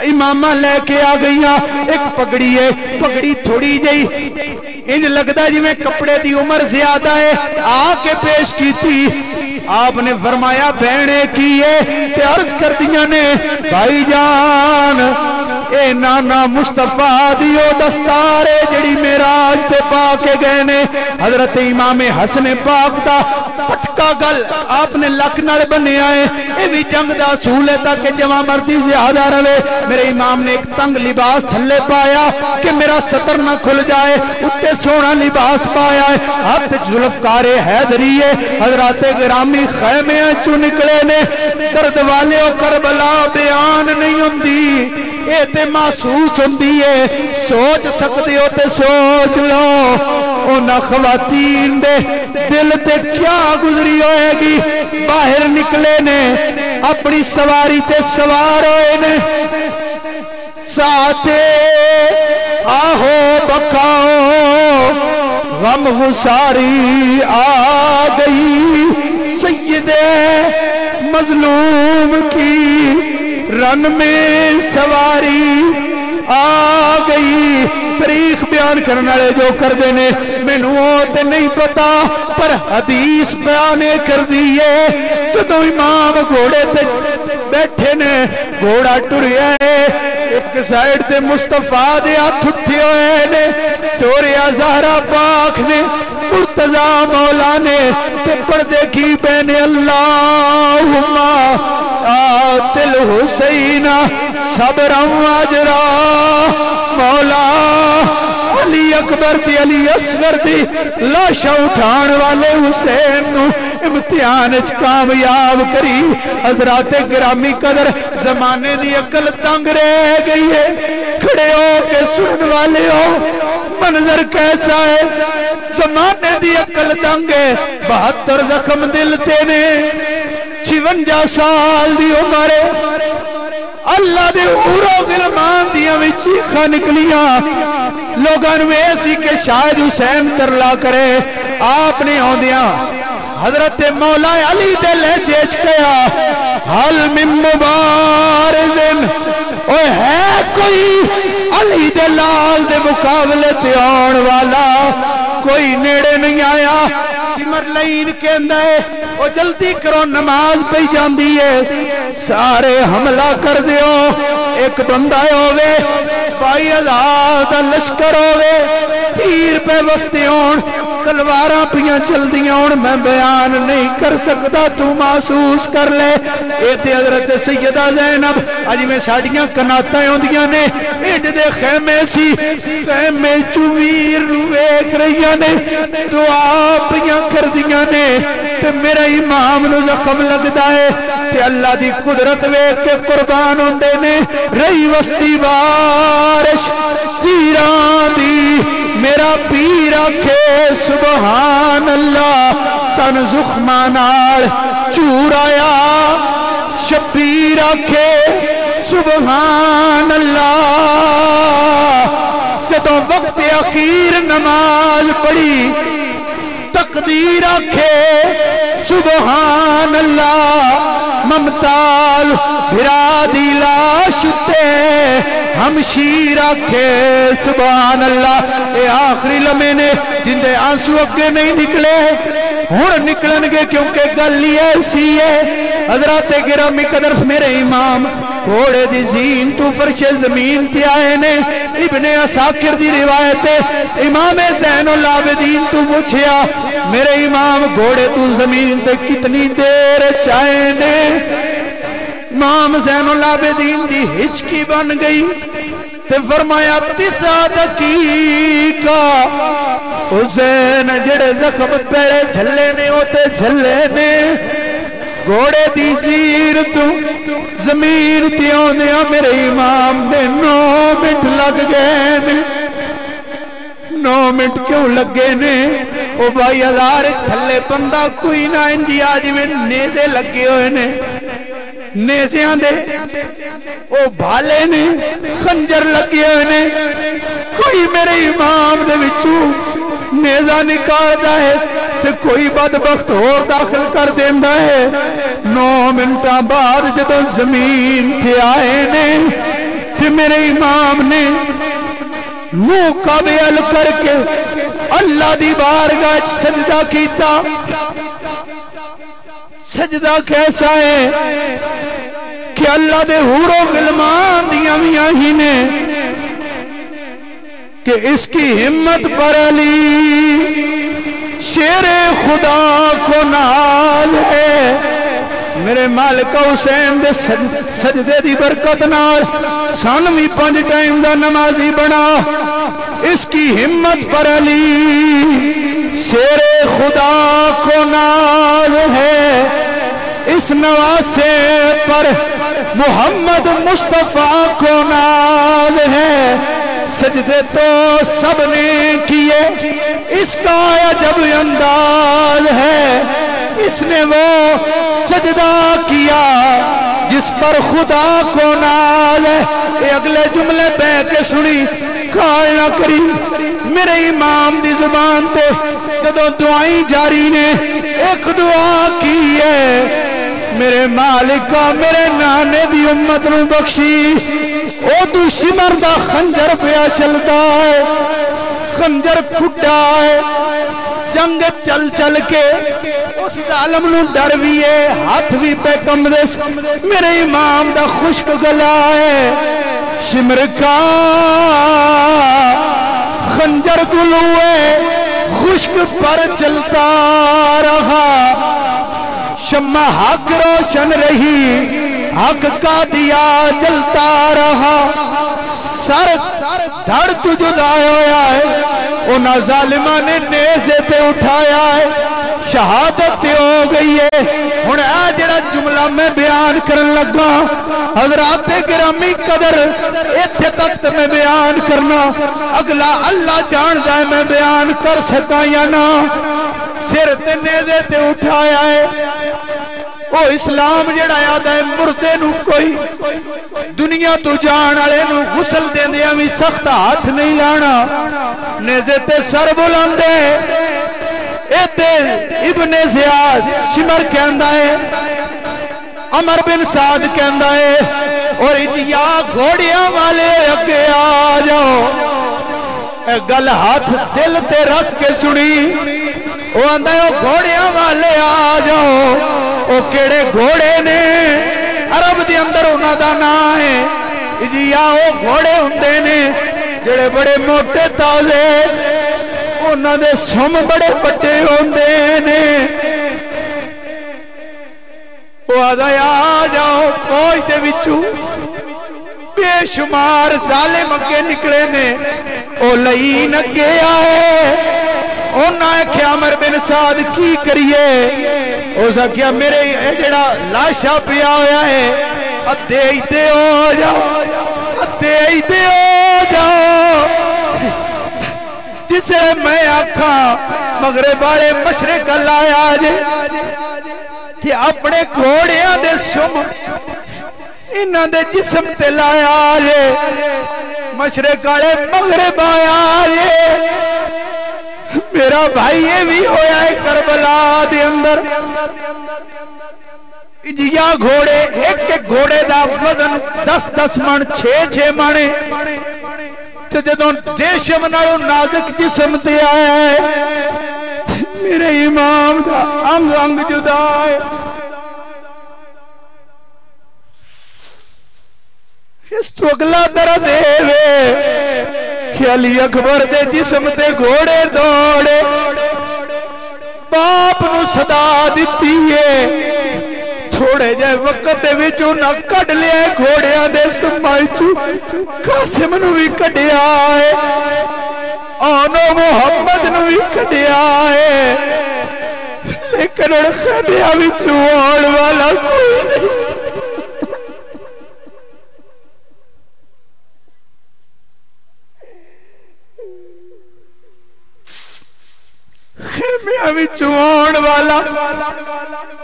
امامہ لے کے آ گئیاں ایک پگڑی ہے پگڑی تھوڑی جئی انج لگتا ہے جی میں کپڑے دی عمر زیادہ ہے آ کے پیش کی تھی آپ نے فرمایا بہنے کیے تے عرض کر دیا نے بھائی جان اے نانا مصطفیٰ دیو دستارے جڑی معراج تے پا کے گئے نے حضرت امام حسن پاک دا پٹکا گل آپ نے لک نال بنیا ہے اے بھی جنگ دا اصول ہے تاکہ جوان مردی زیادہ رہے میرے امام نے ایک تنگ لباس تھلے پایا کہ میرا سطر نہ کھل جائے اتے سونا لباس پایا ہے ہاتھ ذوالفقار حیدری ہے حضرات گرامی خیمے چو نکلے نے درد والے و کربلا بیان نہیں ہوندی اے تے محسوس ہوندی ہے سوچ سکتے ہو تے سوچ لو اونا خواتین دے دل تے کیا گزری ہوئے گی باہر نکلے نے اپنی سواری تے سوار ہوئے نے ساتھے آہو بکاؤ غم غساری آ گئی سید مظلوم کی رن میں سواری آ گئی تاریخ بیان کرنے والے جو کر دینے میں نوت نہیں پتا پر حدیث بیانے کر دیئے جدو امام گھوڑے تے بیٹھے نے گھوڑا ٹریا ہے ایک سائیڈ تے مصطفیٰ دے ہاتھ اٹھے ہوئے نے ٹوریا زہرا پاک نے مرتضی مولا نے تے پردے کی بین اللہم آتل حسین صبرا اجرا مولا علی اکبر دی علی اصغر دی لاشا اٹھان والے حسین نو امتحان کامیاب کری حضرات گرامی قدر زمانے دی عقل تنگ رہ گئی ہے کھڑے ہو کے سن والے ہو منظر کیسا ہے زمانے دی عقل تنگ ہے 72 زخم دل تے نے 56 سال دی عمر اللہ دے اورو غلمان دیاں وچ چیخاں نکلیاں لوگاں نوں ایسی کہ شاید حسین ترلا کرے آپ نے ہوندیاں حضرت مولا علی دے لہجے وچ کہیا حل من مبارزن اوے ہے کوئی علی دے لال دے مقابلے تے آن والا کوئی نیڑے نہیں آیا سمر لائن کے اندر وہ جلدی کرو نماز پہ جاندی ہے سارے حملہ کر دیو ایک بندہ ہوئے 22,000 دا لشکر ہوئے تیر پہ وستے ہون تلواراں پیاں چل دیاں ہن میں بیان نہیں کر سکتا تو محسوس کر لے اے تے حضرت سیدہ زینب اج میں ساڈیاں کناتاں ہوندیاں نے اڈ دے خیمے سی خیمے چویر نو ویکھ رہیاں نے دعا پیاں کردیاں نے تے میرا امام نو زخم لگدا ہے تے اللہ دی قدرت ویکھ کے قربان ہوندے نے رہی وستی بارش تیران دی میرا پیر آکھے سبحان اللہ تن زخمانال چور آیا شبیر آکھے سبحان اللہ جدوں وقت اخیر نماز پڑھی تقدیر آکھے سبحان اللہ ممتاز بھرا دی لاش تے ہمشیر آکھے سبحان اللہ اے آخری لمحے نے جن دے آنسو اگے نہیں نکلے ہن نکلن گے کیونکہ گل یہ ایسی ہے حضرات گرامی قدر میرے امام گھوڑے دی زین تو فرش زمین تے آئے نے ابن عساکر دی روایت امام زین العابدین تو پوچھیا میرے امام گھوڑے تو زمین تے کتنی دیر چائے نے امام زین العابدین دی ہچکی بن گئی تے فرمایا 9 دقیقہ حسین جڑے زخم پیرے جھلے نے ہوتے جھلے نے گھوڑے دی زیر تو زمین تے آندیاں میرے امام دے 9 منٹ لگ گئے نے 9 منٹ کیوں لگے نے او بھائی ہزار تھلے بندہ کوئی نہ اندی آج میں نیزے لگے ہوئے نے نیزیاں دے او بھالے نے خنجر لگے ہوئے نے کوئی میرے امام دے وچوں نیزہ نکالتا ہے تے کوئی بدبخت اور داخل کر دیندہ ہے 9 منٹاں بعد جدوں زمین تے آئے نے تے میرے امام نے منہ قابل کر کے اللہ دی بارگاہ سجدہ کیتا سجدہ کیسا ہے کہ اللہ دے حور و غلمان دیاں میاں ہی نے کہ اس کی ہمت پر علی شیر خدا کو ناز ہے میرے مالک حسین دے سجدے دی برکت نال سن بھی 5 ٹائم دا نمازی بنا اس کی ہمت پر علی شیر خدا کو ناز ہے اس نواسے پر محمد مصطفیٰ کو ناز ہے سجدے تو سب نے کیے اس کا عجب انداز ہے اس نے وہ سجدہ کیا جس پر خدا کو ناز ہے یہ اگلے جملے بے کے سنی کھال نہ کری میرے امام دی زبان تے جدوں دعائیں جاری نے ایک دعا کی ہے میرے مالکہ میرے نانے دی امت نو بخشی او تو شمر دا خنجر پیا چلتا ہے خنجر کھٹا ہے جنگ چل چل کے اس ظالم نو ڈر بھی ہے ہاتھ بھی پہ کم دس میرے امام دا خشک گلا ہے شمر کا خنجر گلو ہے خشک پر چلتا رہا شمع حق روشن رہی حق کا دیا جلتا رہا سر دھڑ تو جدا ہویا ہے انہاں ظالمہ نے نیزے تے اٹھایا ہے شہادت ہو گئی ہے ہن اے جڑا جملہ میں بیان کرن لگا حضرات گرامی قدر ایتھے تک میں بیان کرنا اگلا اللہ جاندا ہے میں بیان کر سکاں یا نہ سر تے نیزے تے اٹھایا ہے او اسلام جڑا یاد ہے مردے نو کوئی دنیا تو جان والے نو غسل دیندیاں وی سخت ہاتھ نہیں لانا نیزے تے سر بلاندے ایتے ابن زیاد شمر کہندا ہے عمر بن سعد کہندا ہے اور اجیا گھوڑیاں والے اگے آ جاؤ اے گل ہاتھ دل تے رکھ کے سنی وہ آندہ ہے گھوڑیاں والے آ جاؤ وہ کیڑے گھوڑے نے عرب دی اندر انہاں دا نام ہے جی یا وہ گھوڑے ہوندے نے جڑے بڑے موٹے تازے انہاں دے سم بڑے بڑے ہوندے نے وہ آدھا آ جاؤ فوج دے وچوں بے شمار ظالم اگے نکلے نے او لئین اگے آئے انہاں کہ عمر بن سعد کی کریے او سا کیا میرے جڑا لاشا پیا ہویا ہے ادھے ایدے ہو جاؤ ادھے ایدے ہو جاؤ جسے میں آکھا مغرب والے مشرق لایا جے کہ اپنے گھوڑیاں دے سم انہاں دے جسم تے لایا جے مشرق والے مغرب آیا جے میرا بھائی یہ بھی ہویا ہے کربلا دے اندر یا گھوڑے ایک گھوڑے دا وزن 10 من 6 مانے تو جدوں جیشم نالو نازک جسم تے آیا ہے میرے امام دا انگ انگ جدا ہے اس تو اگلا درد ہے کہ علی اکبر دے جسم تے گھوڑے دوڑے باپ نو صدا دیتی ہے تھوڑے جائے وقت دے وچوں نہ کڈ لیا گھوڑیاں دے سمائی چو قاسم نو بھی کڈیا ہے آنو محمد نو بھی کڈیا ہے لیکن اور کڈیا وچوں آن والا کوئی نہیں خیمیاں بھی چوان والا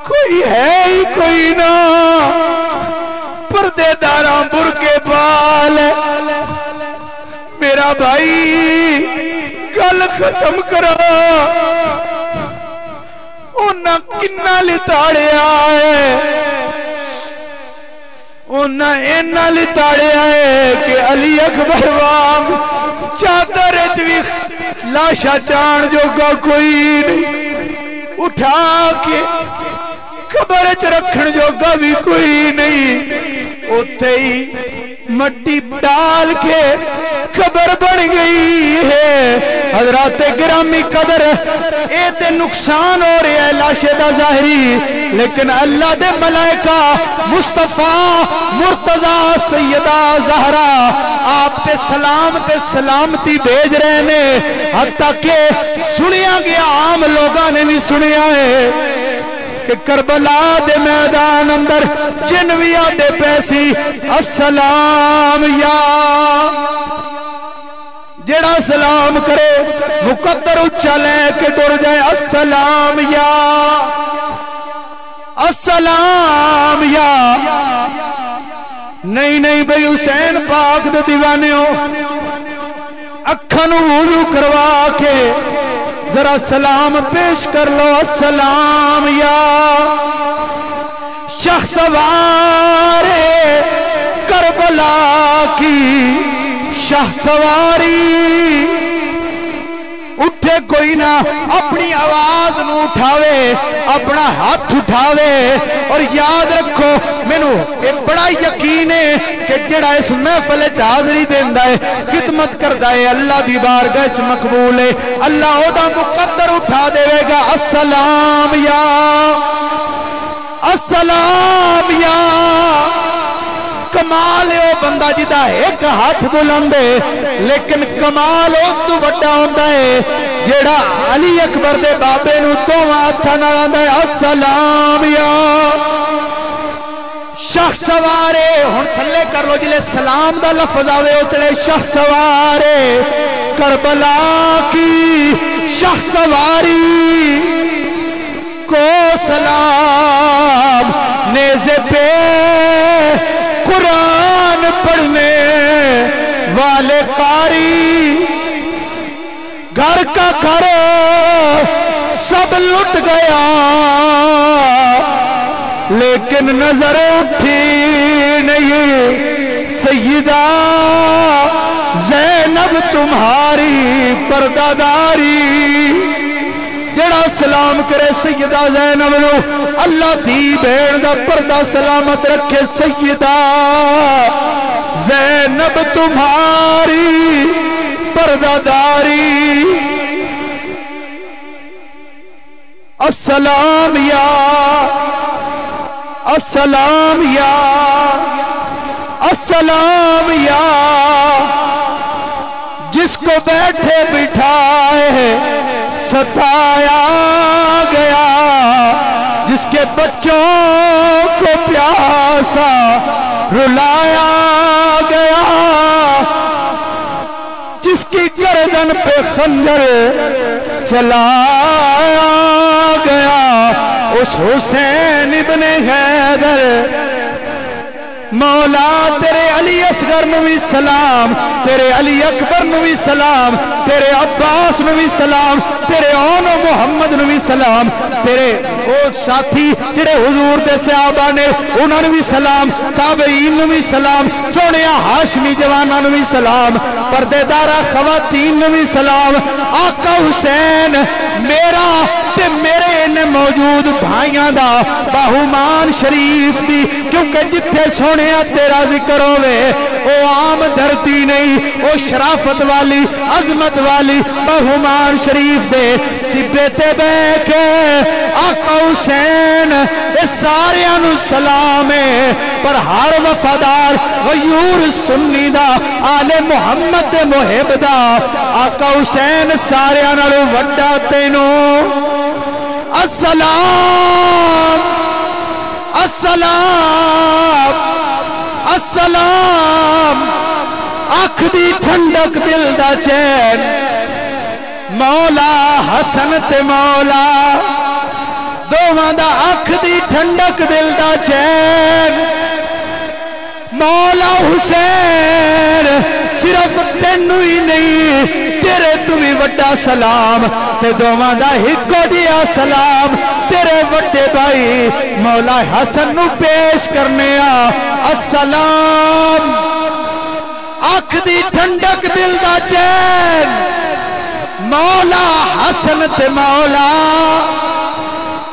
کوئی ہے ہی کوئی نہ پردے داراں برکے بال میرا بھائی گل ختم کرا انہاں کنہ لتاڑے آئے انہاں اینا لتاڑے آئے کہ علی اکبر وام چادر بھی لاشا چان جو گا کوئی نہیں اٹھا کے قبر چ رکھن جو گا بھی کوئی نہیں اوتھے ہی مٹی ڈال کے قبر بن گئی ہے حضرات گرامی قدر اے تے نقصان ہو رہا ہے لاشے دا ظاہری لیکن اللہ دے ملائکہ مصطفیٰ مرتضی سیدہ زہرا آپ تے سلامتی بھیج رہے نے حتیٰ کہ سنیا گیا عام لوگاں نے بھی سنیا ہے کہ کربلا دے میدان اندر جنوی آدے پیسی السلام یا جڑا سلام کرے مقدر اچھا لے کے ڈر جائے السلام یا نہیں بھئی حسین پاک دے دیوانے ہو اکھن وضو کروا کے ذرا سلام پیش کر لو السلام یا شخصوار کربلا کی شاہ سواری اٹھے کوئی نہ اپنی آواز نو اٹھاوے اپنا ہاتھ اٹھاوے اور یاد رکھو مینو ایک بڑا یقین ہے کہ جڑا اس محفل حاضری دیندا ہے خدمت کردا ہے اللہ دی بارگاہ وچ مقبول ہے اللہ او دا مقدر اٹھا دے گا السلام یا کمال ہے او بندہ جدا ایک ہاتھ بلند ہے لیکن کمال اس تو بڑا ہوندا ہے جیڑا علی اکبر دے بابے نو دوواں ہتھاں نال آندا ہے السلام یا شخص سوارے ہن تھلے کر لو جلے سلام دا لفظ آوے اس لئے شخص سوارے کربلا کی شخص سواری کو سلام نیزے پہ قرآن پڑھنے والے قاری گھر کا گھر سب لٹ گیا لیکن نظر اٹھی نہیں سیدہ زینب تمہاری پردہ داری جڑا سلام کرے سیدہ زینب نو اللہ دی بھیڑ دا پردہ سلامت رکھے سیدہ زینب تمہاری پردہ داری السلام یا السلام یا السلام یا جس کو بیٹھے بٹھائے ستایا گیا، جس کے بچوں کو پیاسا رلایا گیا، جس کی گردن پہ خنجر چلایا گیا، اس حسین ابن حیدر مولا تیرے علی اصغر نوی سلام، تیرے علی اکبر نوی سلام، تیرے عباس نوی سلام، تیرے اون محمد نوی سلام، تیرے او ساتھی تیرے حضور دے صحابہ نے انہوں نوی سلام، تابعین نوی سلام، سونے ہاشمی جوانا نوی سلام، پردے دارہ خواتین نوی سلام، آقا حسین میرا تے میرے انہیں موجود بھائیاں دا باہمان شریف دی، کیونکہ جتھے سونے تیرا ذکر ہوئے او عام دھرتی نہیں، او شرافت والی عظمت والی باہمان شریف دے تبیتے بے کے آقا حسین اس سارے انو سلام ہے، پر ہر وفادار غیور سنی دا آل محمد دے محب دا آقا حسین سارے انو وڈا تینوں السلام السلام السلام آنکھ دی ٹھنڈک دل دا چین مولا حسن تے مولا دوواں دا آنکھ دی ٹھنڈک دل دا چین مولا حسین صرف تینو ہی نہیں تیرے تمہیں وڈا سلام تے دوواں دا ہکو دیا سلام تیرے وڈے بھائی مولا حسن نو پیش کرنے السلام آنکھ دی ٹھنڈک دل دا چین مولا حسن تے مولا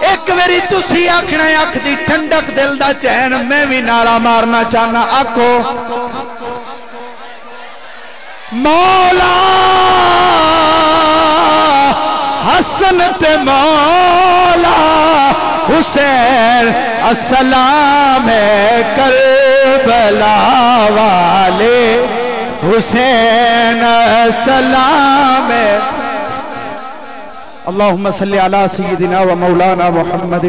ایک ویری تسی آکھنا آنکھ دی ٹھنڈک دل دا چین میں بھی نعرہ مارنا چاہنا آکھو مولا حسن تے مولا حسین السلام کربلا والے حسین السلام اللہم صلی علی سیدنا و مولانا محمد